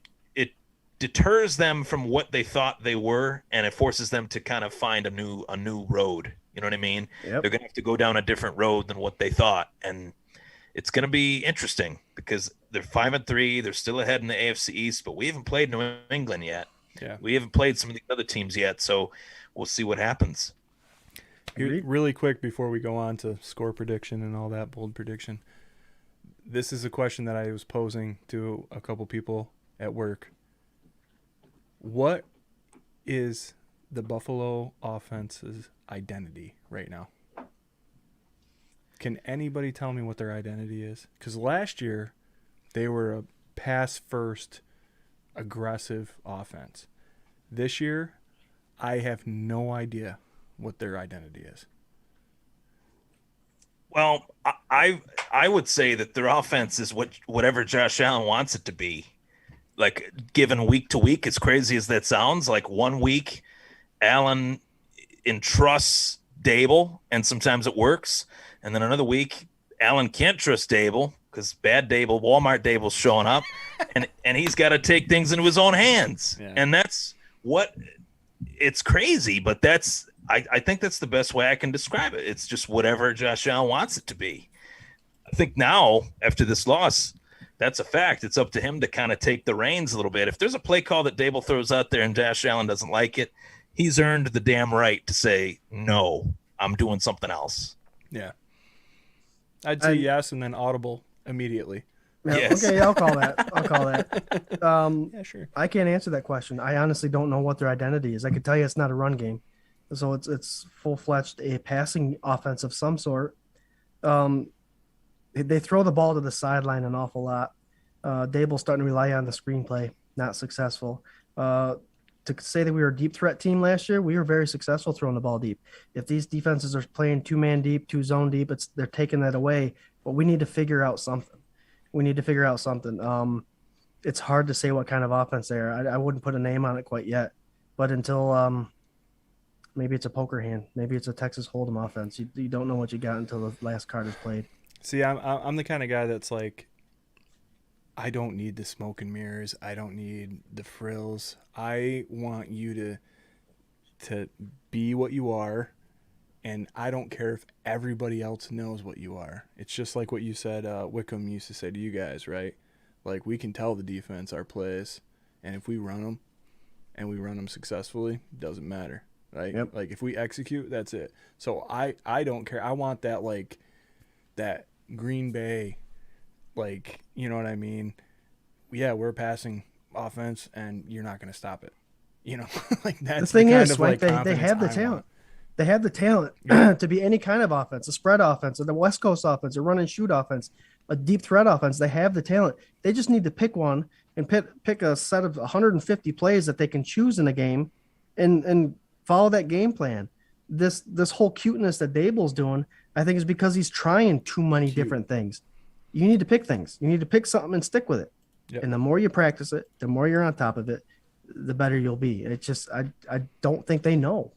deters them from what they thought they were, and it forces them to kind of find a new road. You know what I mean? Yep. They're gonna have to go down a different road than what they thought, and it's gonna be interesting because they're 5-3. They're still ahead in the AFC East, but we haven't played New England yet. Yeah. We haven't played some of the other teams yet, so we'll see what happens. Really quick before we go on to score prediction and all that bold prediction, this is a question that I was posing to a couple people at work. What is the Buffalo offense's identity right now? Can anybody tell me what their identity is? Because last year they were a pass-first, aggressive offense. This year, I have no idea what their identity is. Well, I would say that their offense is whatever Josh Allen wants it to be. Like, given week to week, as crazy as that sounds, like 1 week, Allen entrusts Dable, and sometimes it works. And then another week, Allen can't trust Dable because bad Dable, Walmart Dable's showing up, and he's got to take things into his own hands. Yeah. And that's what it's crazy, but I think that's the best way I can describe it. It's just whatever Josh Allen wants it to be. I think now, after this loss, that's a fact. It's up to him to kind of take the reins a little bit. If there's a play call that Dable throws out there and Josh Allen doesn't like it, he's earned the damn right to say, no, I'm doing something else. Yeah. I'd say yes and then audible immediately. Yeah, yes. Okay, I'll call that. Yeah, sure. I can't answer that question. I honestly don't know what their identity is. I could tell you it's not a run game. So it's full-fledged a passing offense of some sort. They throw the ball to the sideline an awful lot. Dable's starting to rely on the screenplay, not successful. To say that we were a deep threat team last year, we were very successful throwing the ball deep. If these defenses are playing 2-man deep, 2-zone deep, they're taking that away. But we need to figure out something. It's hard to say what kind of offense they are. I wouldn't put a name on it quite yet. But until maybe it's a poker hand. Maybe it's a Texas Hold'em offense. You don't know what you got until the last card is played. See, I'm the kind of guy that's like, I don't need the smoke and mirrors. I don't need the frills. I want you to be what you are, and I don't care if everybody else knows what you are. It's just like what you said Wickham used to say to you guys, right? Like, we can tell the defense our plays, and if we run them and we run them successfully, doesn't matter, right? Yep. Like, if we execute, that's it. So I don't care. I want that, like, that Green Bay, like, you know what I mean? Yeah, we're passing offense, and you're not going to stop it. You know, like, that's The thing is, like, they have the talent. Want. They have the talent to be any kind of offense, a spread offense, or the West Coast offense, a run and shoot offense, a deep threat offense. They have the talent. They just need to pick one and pick a set of 150 plays that they can choose in a game and follow that game plan. This whole cuteness that Dable's doing, I think, is because he's trying too many different things. You need to pick things. You need to pick something and stick with it. Yep. And the more you practice it, the more you're on top of it, the better you'll be. It's just I don't think they know.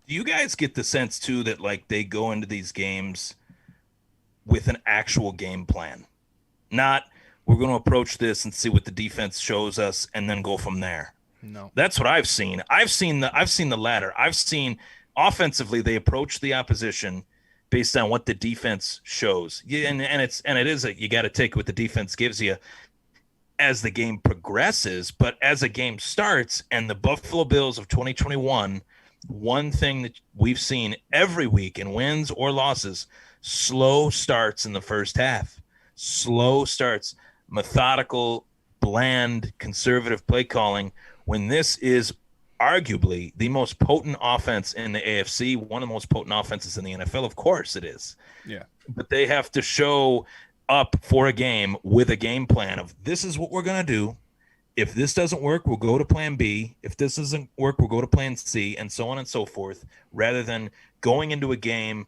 Do you guys get the sense too that like they go into these games with an actual game plan? Not we're going to approach this and see what the defense shows us and then go from there. No. That's what I've seen. I've seen the latter. I've seen offensively they approach the opposition based on what the defense shows. Yeah, and it is you got to take what the defense gives you as the game progresses, but as a game starts and the Buffalo Bills of 2021, one thing that we've seen every week in wins or losses, slow starts in the first half. Slow starts, methodical, bland, conservative play calling, when this is arguably the most potent offense in the AFC, one of the most potent offenses in the NFL. Of course it is. Yeah. But they have to show up for a game with a game plan of this is what we're going to do. If this doesn't work, we'll go to plan B. If this doesn't work, we'll go to plan C, and so on and so forth, rather than going into a game,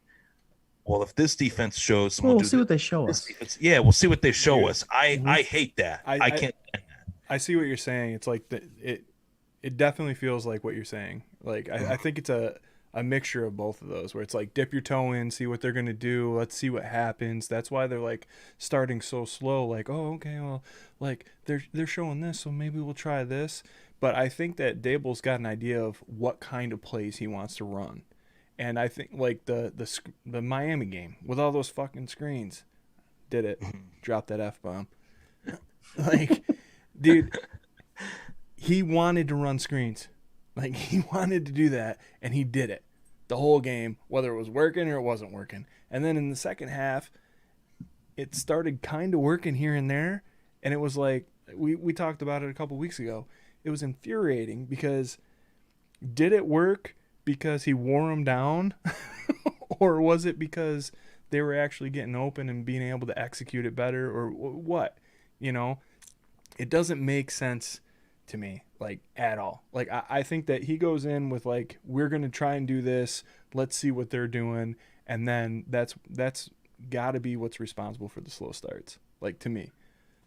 well, if this defense shows, we'll see what they show us. Yeah, we'll see what they show us. I hate that. I can't stand that. I see what you're saying. It's like it definitely feels like what you're saying. Like, I think it's a mixture of both of those, where it's like dip your toe in, see what they're going to do. Let's see what happens. That's why they're like starting so slow. Like, oh, okay, well, like they're showing this, so maybe we'll try this. But I think that Dable's got an idea of what kind of plays he wants to run. And I think like the Miami game with all those fucking screens, did it, drop that F-bomb. Like, dude, he wanted to run screens. Like, he wanted to do that, and he did it the whole game, whether it was working or it wasn't working. And then in the second half, it started kind of working here and there, and it was like, we talked about it a couple weeks ago. It was infuriating because did it work because he wore them down, or was it because they were actually getting open and being able to execute it better, or what? You know, it doesn't make sense to me, like, at all. Like, I think that he goes in with like, we're going to try and do this, let's see what they're doing, and then that's got to be what's responsible for the slow starts. Like, to me,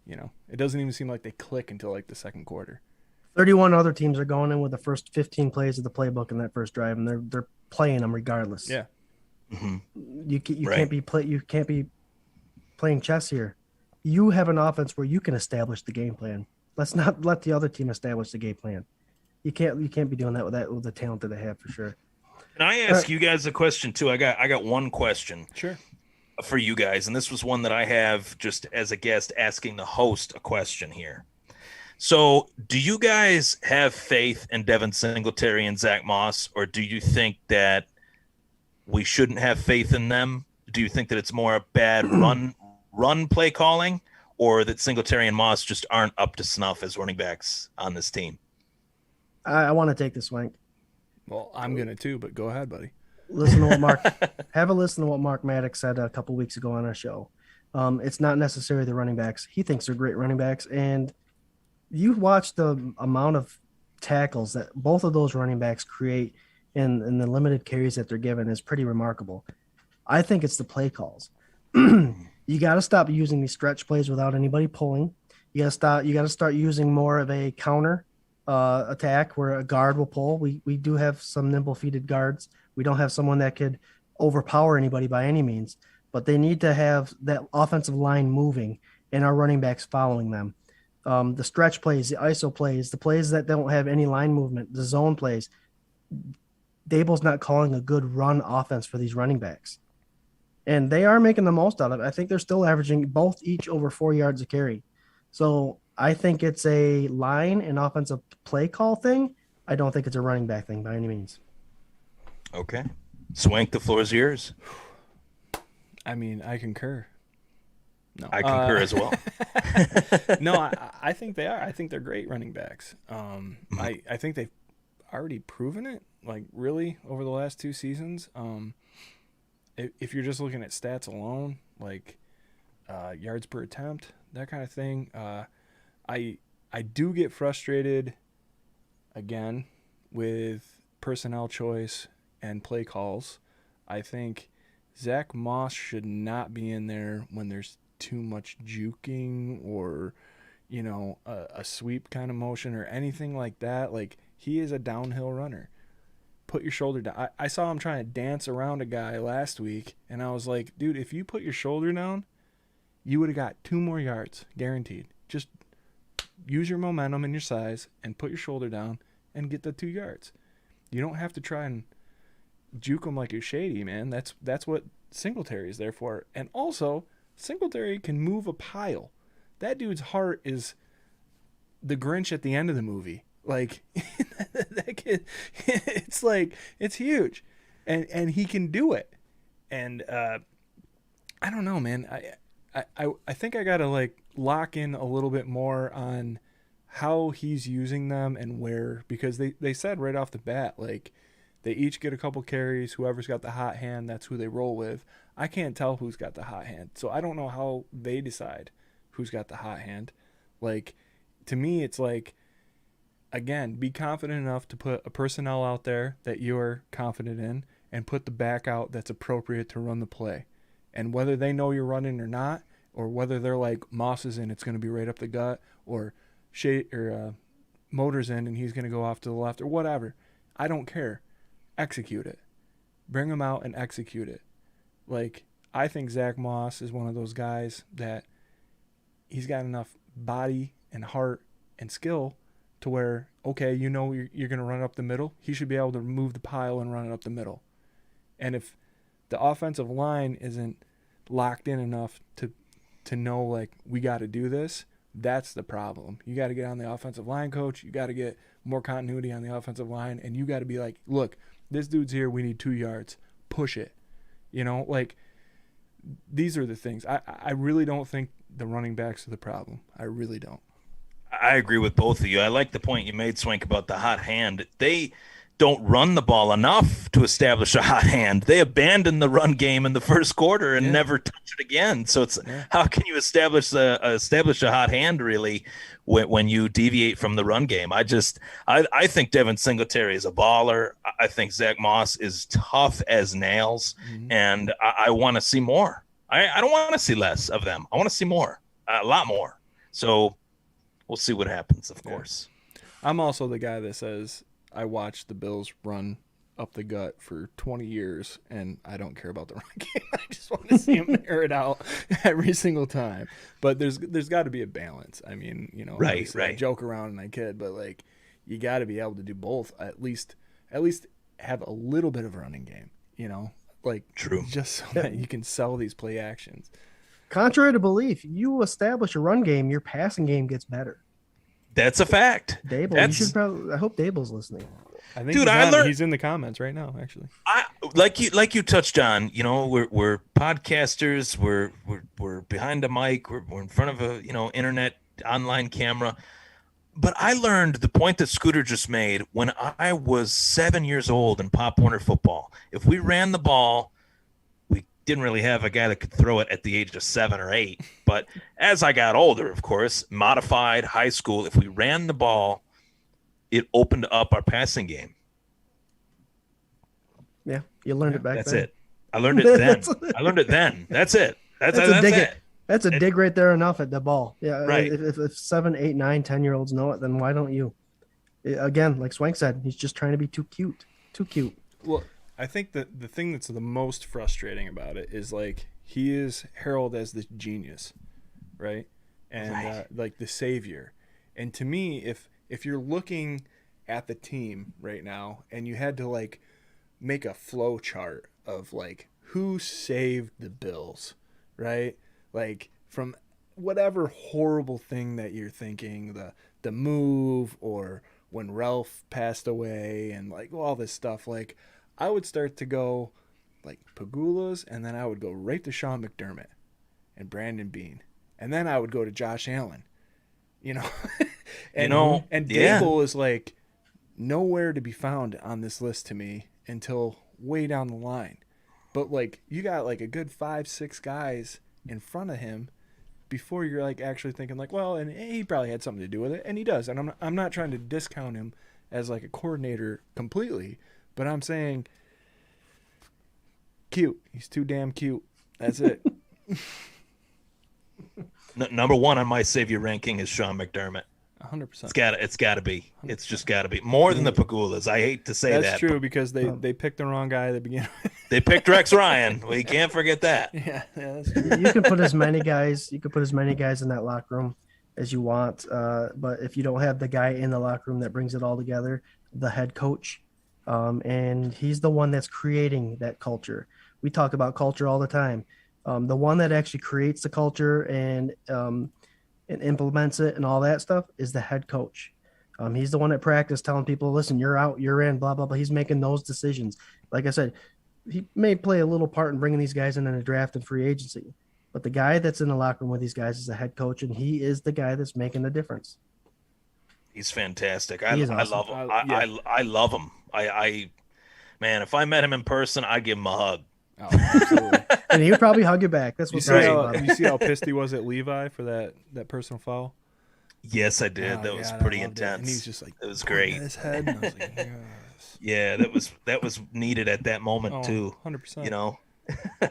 you know, it doesn't even seem like they click until like the second quarter. 31 other teams are going in with the first 15 plays of the playbook in that first drive, and they're playing them regardless. Yeah. Mm-hmm. You can't be playing chess here. You have an offense where you can establish the game plan. Let's not let the other team establish the game plan. You can't be doing that with the talent that they have, for sure. Can I ask you guys a question too? I got one question. Sure. For you guys, and this was one that I have just as a guest asking the host a question here. So, do you guys have faith in Devin Singletary and Zach Moss, or do you think that we shouldn't have faith in them? Do you think that it's more a bad run play calling, or that Singletary and Moss just aren't up to snuff as running backs on this team? I want to take this, Swank. Well, I'm gonna too, but go ahead, buddy. Listen to what have a listen to what Mark Maddox said a couple weeks ago on our show. It's not necessarily the running backs. He thinks they're great running backs, and you watch the amount of tackles that both of those running backs create in the limited carries that they're given is pretty remarkable. I think it's the play calls. You got to stop using these stretch plays without anybody pulling. You got to start using more of a counter attack where a guard will pull. We do have some nimble-feeted guards. We don't have someone that could overpower anybody by any means, but they need to have that offensive line moving and our running backs following them. The stretch plays, the ISO plays, the plays that don't have any line movement, the zone plays. Dable's not calling a good run offense for these running backs. And they are making the most out of it. I think they're still averaging both each over 4 yards a carry. So I think it's a line and offensive play call thing. I don't think it's a running back thing by any means. Okay. Swank, the floor is yours. I mean, I concur. No, I concur as well. No, I think they are. I think they're great running backs. I think they've already proven it, like really over the last 2 seasons. If you're just looking at stats alone, like yards per attempt, that kind of thing, I do get frustrated again with personnel choice and play calls. I think Zach Moss should not be in there when there's too much juking or, a sweep kind of motion or anything like that. Like, he is a downhill runner. Put your shoulder down. I saw him trying to dance around a guy last week, and I was like, dude, if you put your shoulder down, you would have got 2 more yards, guaranteed. Just use your momentum and your size and put your shoulder down and get the 2 yards. You don't have to try and juke him like you're shady, man. That's what Singletary is there for. And also, Singletary can move a pile. That dude's heart is the Grinch at the end of the movie. Like, that kid, it's like, it's huge. And he can do it. And I don't know, man. I think I got to, like, lock in a little bit more on how he's using them and where, because they said right off the bat, like, they each get a couple carries. Whoever's got the hot hand, that's who they roll with. I can't tell who's got the hot hand. So I don't know how they decide who's got the hot hand. Like, to me, it's like, again, be confident enough to put a personnel out there that you're confident in and put the back out that's appropriate to run the play. And whether they know you're running or not, or whether they're like, Moss is in, it's going to be right up the gut, or Motor's in and he's going to go off to the left, or whatever. I don't care. Execute it. Bring him out and execute it. Like, I think Zach Moss is one of those guys that he's got enough body and heart and skill to where, okay, you're going to run up the middle. He should be able to move the pile and run it up the middle. And if the offensive line isn't locked in enough to know, like, we got to do this, that's the problem. You got to get on the offensive line coach. You got to get more continuity on the offensive line. And you got to be like, look, this dude's here. We need 2 yards. Push it. Like, these are the things. I really don't think the running backs are the problem. I really don't. I agree with both of you. I like the point you made, Swank, about the hot hand. They don't run the ball enough to establish a hot hand. They abandon the run game in the first quarter and never touch it again. So it's how can you establish a hot hand really when you deviate from the run game? I think Devin Singletary is a baller. I think Zach Moss is tough as nails, and I want to see more. I don't want to see less of them. I want to see more, a lot more. So we'll see what happens, of course. I'm also the guy that says I watched the Bills run up the gut for 20 years, and I don't care about the run game. I just want to see them air it out every single time. But there's got to be a balance. I mean, right. I joke around and I kid, but, like, you got to be able to do both. At least have a little bit of a running game. Like, true, just so that you can sell these play actions. Contrary to belief, you establish a run game, your passing game gets better. That's a fact. Dable, you should probably. I hope Dable's listening. I think he's in the comments right now, actually. Like you touched on. We're podcasters. We're behind a mic. We're in front of a internet online camera. But I learned the point that Scooter just made when I was 7 years old in Pop Warner football. If we ran the ball, we didn't really have a guy that could throw it at the age of 7 or 8. But as I got older, of course, modified high school, if we ran the ball, it opened up our passing game. Yeah, you learned it back then. That's it. I learned it then. That's it. That's it. That's a dig right there enough at the ball. Yeah, right. If 7, 8, 9, 10-year-olds know it, then why don't you? Again, like Swank said, he's just trying to be too cute. Too cute. Well, I think that the thing that's the most frustrating about it is, like, he is heralded as the genius, right? And like the savior. And to me, if you're looking at the team right now and you had to, like, make a flow chart of, like, who saved the Bills, right? Like, from whatever horrible thing that you're thinking, the move, or when Ralph passed away, and like all this stuff, like I would start to go like Pagulas, and then I would go right to Sean McDermott and Brandon Bean, and then I would go to Josh Allen, you know. And Dable is like nowhere to be found on this list to me until way down the line. But like you got like a good 5-6 guys in front of him before you're like actually thinking like, well, and he probably had something to do with it, and he does. And I'm not trying to discount him as like a coordinator completely, but I'm saying cute. He's too damn cute. That's it. Number one on my savior ranking is Sean McDermott. 100%. It's got to be. 100%. It's just got to be more than the Pagulas. I hate to say that. That's true because they picked the wrong guy at the beginning. They picked Rex Ryan. We can't forget that. Yeah, that's true. You can put as many guys. You can put as many guys in that locker room as you want. But if you don't have the guy in the locker room that brings it all together, the head coach, and he's the one that's creating that culture. We talk about culture all the time. The one that actually creates the culture and implements it and all that stuff is the head coach. He's the one at practice telling people, listen, you're out, you're in, blah, blah, blah. He's making those decisions. Like I said, he may play a little part in bringing these guys in a draft and free agency, but the guy that's in the locker room with these guys is the head coach, and he is the guy that's making the difference. He's fantastic. He is I awesome. love him. I love him. Man, if I met him in person, I'd give him a hug. Oh, absolutely. And he would probably hug you back. That's what's right. You see how pissed he was at Levi for that personal foul? Yes, I did. Oh, that was God, pretty and intense. he's just like, it was great. His head. And I was like, yes. Yeah, that was needed at that moment too. 100%. You know. All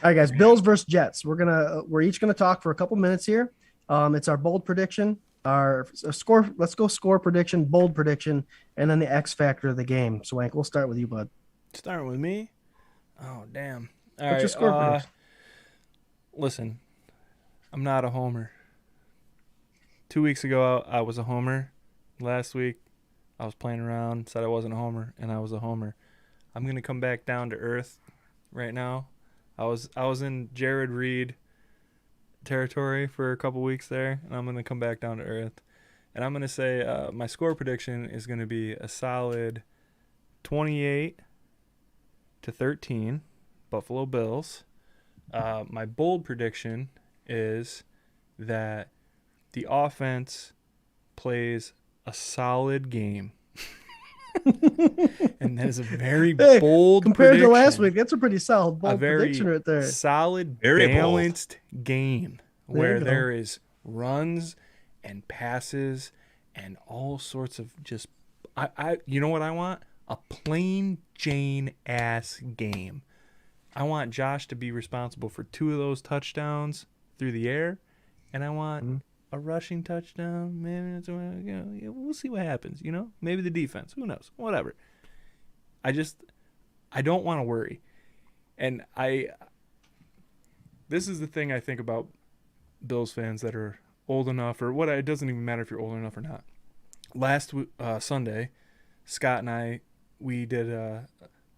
right, guys. Bills versus Jets. We're each gonna talk for a couple minutes here. It's our bold prediction, our score. Let's go score prediction, bold prediction, and then the X factor of the game. Swank, we'll start with you, bud. Starting with me. Oh damn. All What's your score prediction? Listen, I'm not a homer. 2 weeks ago, I was a homer. Last week, I was playing around, said I wasn't a homer, and I was a homer. I'm gonna come back down to earth right now. I was in Jarrod Reed territory for a couple weeks there, and I'm gonna come back down to earth. And I'm gonna say my score prediction is gonna be a solid 28-13, Buffalo Bills. My bold prediction is that the offense plays a solid game. And that is a very bold compared prediction. to last week. That's a pretty solid bold prediction right there. Solid, very balanced game where there is runs and passes and all sorts of just you know what I want? A plain Jane ass game. I want Josh to be responsible for 2 of those touchdowns through the air, and I want a rushing touchdown. Maybe we'll see what happens. You know, maybe the defense. Who knows? Whatever. I don't want to worry, and this is the thing I think about Bills fans that are old enough, or what. It doesn't even matter if you're old enough or not. Last Sunday, Scott and I, we did a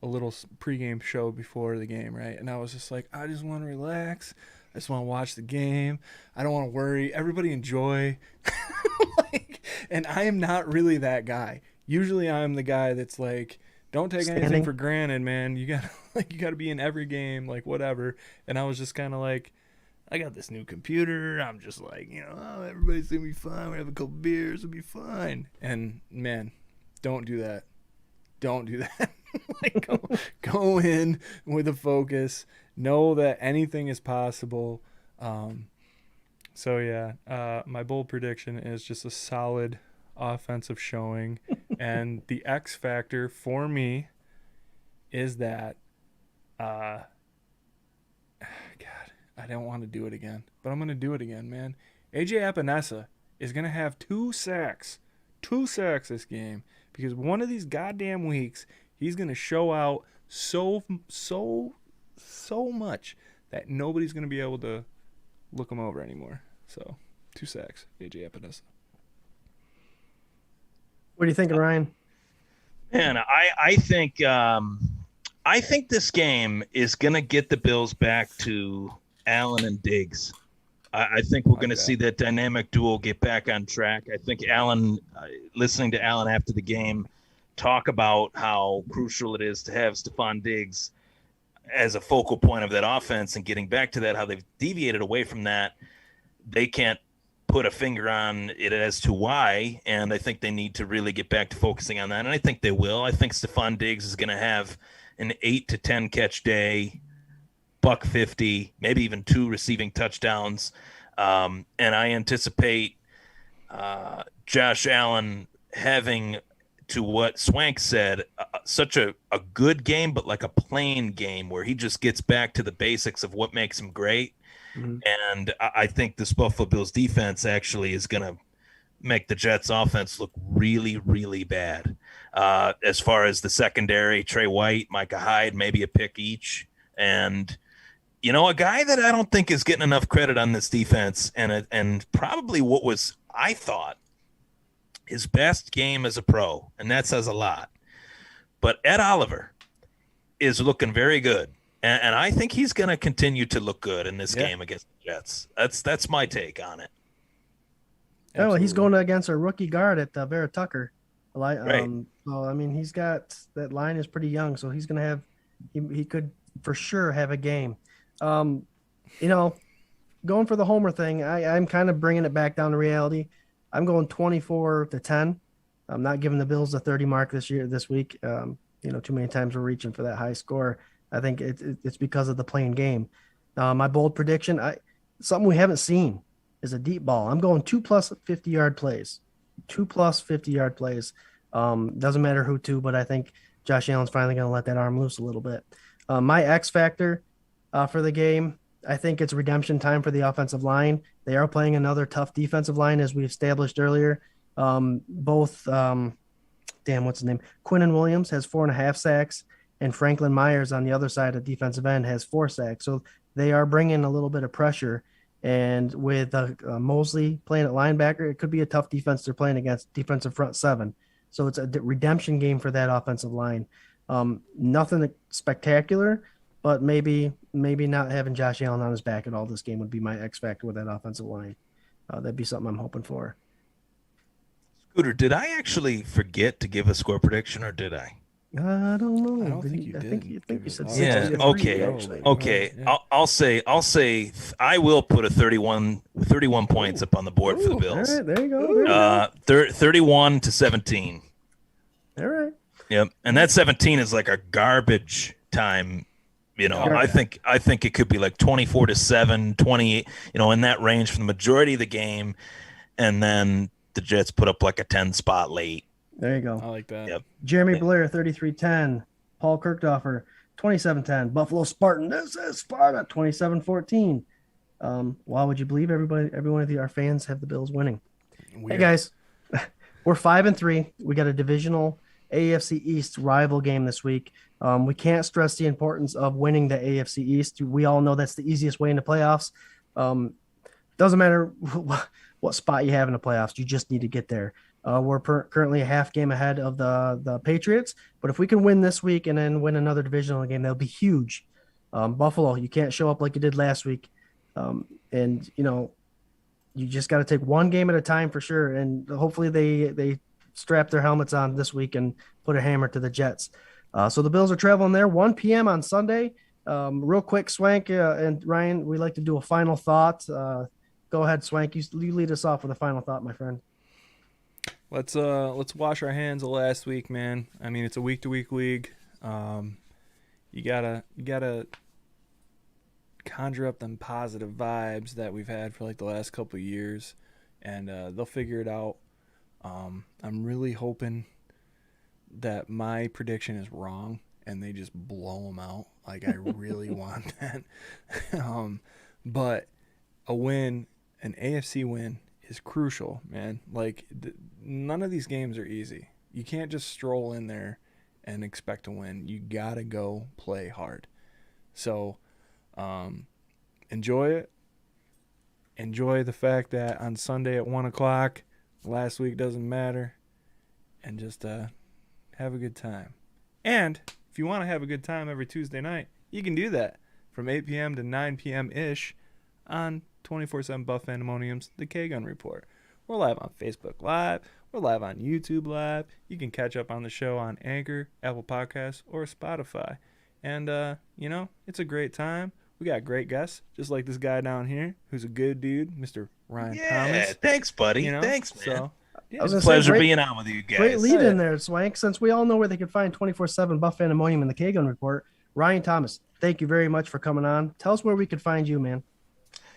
little pregame show before the game, right? And I was just like, I just want to relax. I just want to watch the game. I don't want to worry. Everybody enjoy. And I am not really that guy. Usually I'm the guy that's like, don't take anything for granted, man. You got to be in every game, like whatever. And I was just kind of like, I got this new computer. I'm just like, everybody's going to be fine. We have a couple beers. It'll be fine. And man, don't do that. Don't do that. Like go in with a focus. Know that anything is possible. So yeah, my bold prediction is just a solid offensive showing, and the X factor for me is that, God, I don't want to do it again, but I'm gonna do it again, man. AJ Epinesa is gonna have 2 sacks this game, because one of these goddamn weeks he's gonna show out so much that nobody's going to be able to look him over anymore. So, 2 sacks, AJ Epinesa. What are you thinking, Ryan? Man, I think this game is going to get the Bills back to Allen and Diggs. I think we're Like going to that. see that dynamic duo get back on track. I think Allen, listening to Allen after the game, talk about how crucial it is to have Stephon Diggs as a focal point of that offense and getting back to that, how they've deviated away from that. They can't put a finger on it as to why, and I think they need to really get back to focusing on that, and I think they will. I think Stephon Diggs is going to have an 8 to 10 catch day, $150, maybe even 2 receiving touchdowns, and I anticipate Josh Allen having, to what Swank said, such a good game, but like a plain game where he just gets back to the basics of what makes him great. Mhm. And I think this Buffalo Bills defense actually is going to make the Jets offense look really, really bad. As far as the secondary, Trey White, Micah Hyde, maybe a pick each. And, a guy that I don't think is getting enough credit on this defense, and probably what was, I thought, his best game as a pro, and that says a lot. But Ed Oliver is looking very good. And I think he's going to continue to look good in this game against the Jets. That's my take on it. Oh, well, he's Absolutely. going against a rookie guard at Vera Tucker. Right. So I mean, he's got that line is pretty young, so he's going to have he could for sure have a game. Um, going for the homer thing, I'm kind of bringing it back down to reality. I'm going 24-10. I'm not giving the Bills the 30 mark this week. Too many times we're reaching for that high score. I think it's because of the playing game. My bold prediction, something we haven't seen, is a deep ball. I'm going 2+ 50-yard plays. 2+ 50-yard plays. Doesn't matter who to, but I think Josh Allen's finally going to let that arm loose a little bit. My X factor for the game, I think it's redemption time for the offensive line. They are playing another tough defensive line, as we established earlier. What's his name? Quinnen Williams has 4.5 sacks, and Franklin Myers on the other side of defensive end has 4 sacks. So they are bringing a little bit of pressure. And with Mosley playing at linebacker, it could be a tough defense they're playing against, defensive front 7. So it's a redemption game for that offensive line. Nothing spectacular, but maybe not having Josh Allen on his back at all this game would be my X factor with that offensive line. That'd be something I'm hoping for. Scooter, did I actually forget to give a score prediction, or did I? I don't know. I don't think you I did. think you Give said it- 60 Yeah. to 3, Okay. actually. Okay. Yeah. I'll say I will put a 31 points up on the board for the Ooh, Bills. All right, there you go. There you go. 31-17. All right. Yep. And that 17 is like a garbage time. I think it could be like 24-7, 28, in that range for the majority of the game. And then the Jets put up like a 10 spot late. There you go. I like that. Yep. Jeremy Blair, 33-10. Paul Kirkdoffer, 27-10. Buffalo Spartan, this is Sparta, 27-14. Why would you believe every one of our fans have the Bills winning? Weird. Hey, guys, we're 5-3. We got a divisional AFC East rival game this week. We can't stress the importance of winning the AFC East. We all know that's the easiest way into playoffs. Doesn't matter what spot you have in the playoffs. You just need to get there. We're currently a half game ahead of the Patriots, but if we can win this week and then win another divisional game, that'll be huge. Buffalo, you can't show up like you did last week. And you just got to take one game at a time for sure. And hopefully they strap their helmets on this week and put a hammer to the Jets. So the Bills are traveling there 1 p.m. on Sunday. Real quick, Swank and Ryan, we'd like to do a final thought. Go ahead, Swank. You lead us off with a final thought, my friend. Let's wash our hands of last week, man. I mean, it's a week-to-week league. You gotta conjure up them positive vibes that we've had for like the last couple of years, and they'll figure it out. I'm really hoping that my prediction is wrong and they just blow them out. Like, I really want that. But a win, an AFC win, is crucial, man. Like, none of these games are easy. You can't just stroll in there and expect to win. You gotta go play hard. So, enjoy it. Enjoy the fact that on Sunday at 1 o'clock, last week doesn't matter, and just have a good time. And if you want to have a good time every Tuesday night, you can do that from 8 p.m. to 9 p.m. ish on 24/7 Buff Pandemonium's The K-Gun Report. We're live on Facebook Live. We're live on YouTube Live. You can catch up on the show on Anchor, Apple Podcasts, or Spotify. And, it's a great time. We got great guests, just like this guy down here, who's a good dude, Mr. Ryan Thomas. Yeah, thanks, buddy. Thanks, man. So, I was It's a gonna pleasure say, being on with you guys. great lead in there, Swank. Since we all know where they can find 24/7 Buff Pandemonium and the K-Gun Report, Ryan Thomas, thank you very much for coming on. Tell us where we could find you, man.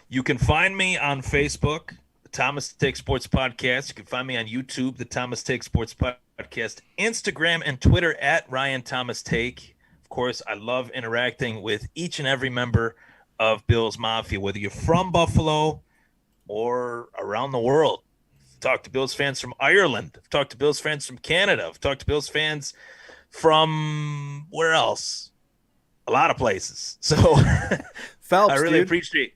You can find me on Facebook, the Thomas Take Sports Podcast. You can find me on YouTube, the Thomas Take Sports Podcast, Instagram and Twitter at Ryan Thomas Take. Of course, I love interacting with each and every member of Bills Mafia, whether you're from Buffalo or around the world. I've talked to Bills fans from Ireland. I've talked to Bills fans from Canada. I've talked to Bills fans from where else? A lot of places. So Phelps, I really dude. appreciate.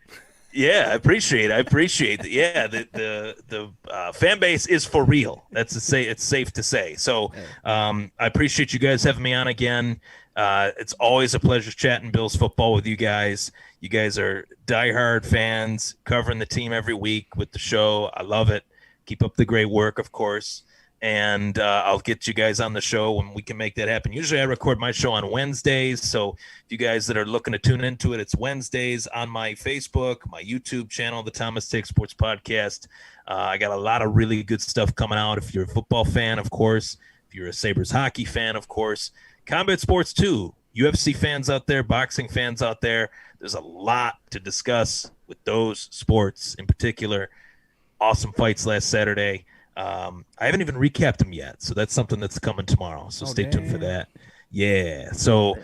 Yeah, I appreciate it. Yeah, the fan base is for real. It's safe to say. So I appreciate you guys having me on again. It's always a pleasure chatting Bills football with you guys. You guys are diehard fans, covering the team every week with the show. I love it. Keep up the great work, of course. And I'll get you guys on the show when we can make that happen. Usually I record my show on Wednesdays. So if you guys that are looking to tune into it, it's Wednesdays on my Facebook, my YouTube channel, the Thomas Take Sports Podcast. I got a lot of really good stuff coming out. If you're a football fan, of course. If you're a Sabres hockey fan, of course. Combat sports, too. UFC fans out there, boxing fans out there. There's a lot to discuss with those sports in particular. Awesome fights last Saturday. I haven't even recapped them yet, so that's something that's coming tomorrow. So stay tuned for that. Yeah. So,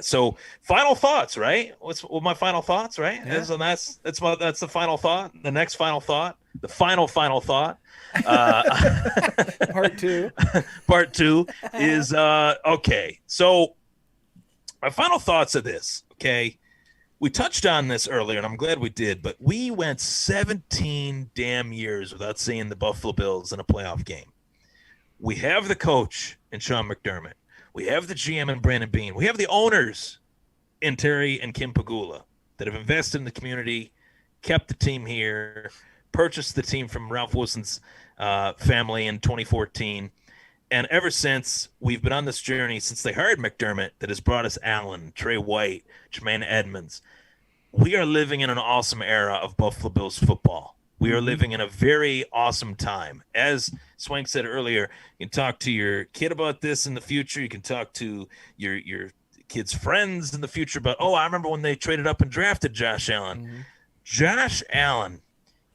So final thoughts, right? What's my final thoughts, right? Yeah. That's the final thought. The next final thought. The final thought. Part two. Part two is okay. So my final thoughts are this. Okay. We touched on this earlier, and I'm glad we did, but we went 17 damn years without seeing the Buffalo Bills in a playoff game. We have the coach in Sean McDermott. We have the GM in Brandon Beane. We have the owners in Terry and Kim Pagula that have invested in the community, kept the team here, purchased the team from Ralph Wilson's family in 2014. And ever since, we've been on this journey since they hired McDermott that has brought us Allen, Trey White, Jermaine Edmonds. We are living in an awesome era of Buffalo Bills football. We are living in a very awesome time. As Swank said earlier, you can talk to your kid about this in the future. You can talk to your kid's friends in the future about, I remember when they traded up and drafted Josh Allen. Mm-hmm. Josh Allen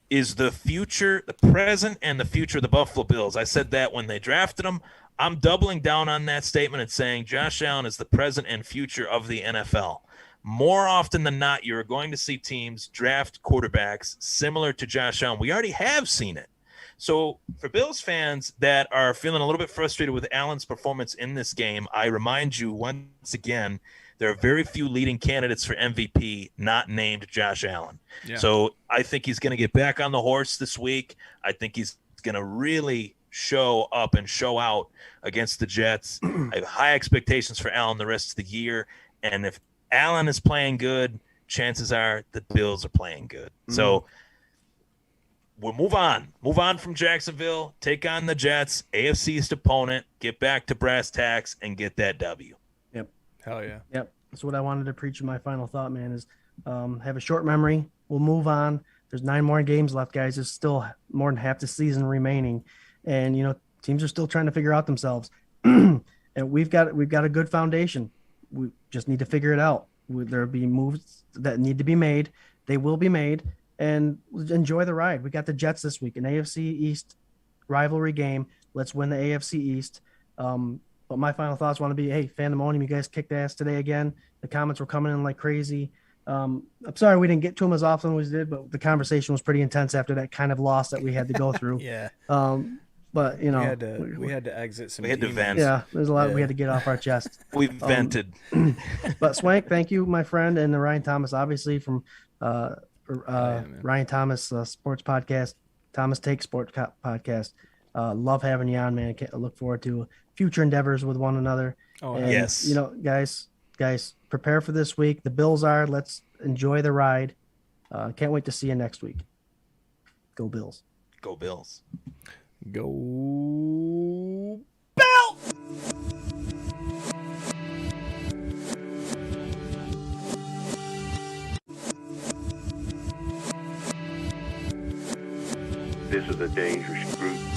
is the future, the present, and the future of the Buffalo Bills. I said that when they drafted him. I'm doubling down on that statement and saying Josh Allen is the present and future of the NFL. More often than not, you're going to see teams draft quarterbacks similar to Josh Allen. We already have seen it. So for Bills fans that are feeling a little bit frustrated with Allen's performance in this game, I remind you once again, there are very few leading candidates for MVP not named Josh Allen. Yeah. So I think he's going to get back on the horse this week. I think he's going to really show up and show out against the Jets. I have high expectations for Allen the rest of the year. And if Allen is playing good, chances are the Bills are playing good. Mm-hmm. So we'll move on from Jacksonville, take on the Jets, AFC East opponent, get back to brass tacks, and get that W. Yep. Hell yeah. Yep. That's what I wanted to preach in my final thought, man, is have a short memory. We'll move on. There's 9 more games left, guys. There's still more than half the season remaining. And, teams are still trying to figure out themselves. And we've got a good foundation. We just need to figure it out. There'll be moves that need to be made. They will be made. And enjoy the ride. We got the Jets this week, an AFC East rivalry game. Let's win the AFC East. But my final thoughts want to be, hey, Fandemonium, you guys kicked ass today again. The comments were coming in like crazy. I'm sorry we didn't get to them as often as we did, but the conversation was pretty intense after that kind of loss that we had to go through. Yeah. But, we had to exit some. We had to vent. Yeah, there's a lot we had to get off our chest. We vented. But Swank, thank you, my friend, and Ryan Thomas, obviously from Ryan Thomas Sports Podcast, Thomas Take Sports Podcast. Love having you on, man. I look forward to future endeavors with one another. Oh, and, yes. Guys, prepare for this week. The Bills are. Let's enjoy the ride. Can't wait to see you next week. Go Bills. Go Bills. Go This is a dangerous group.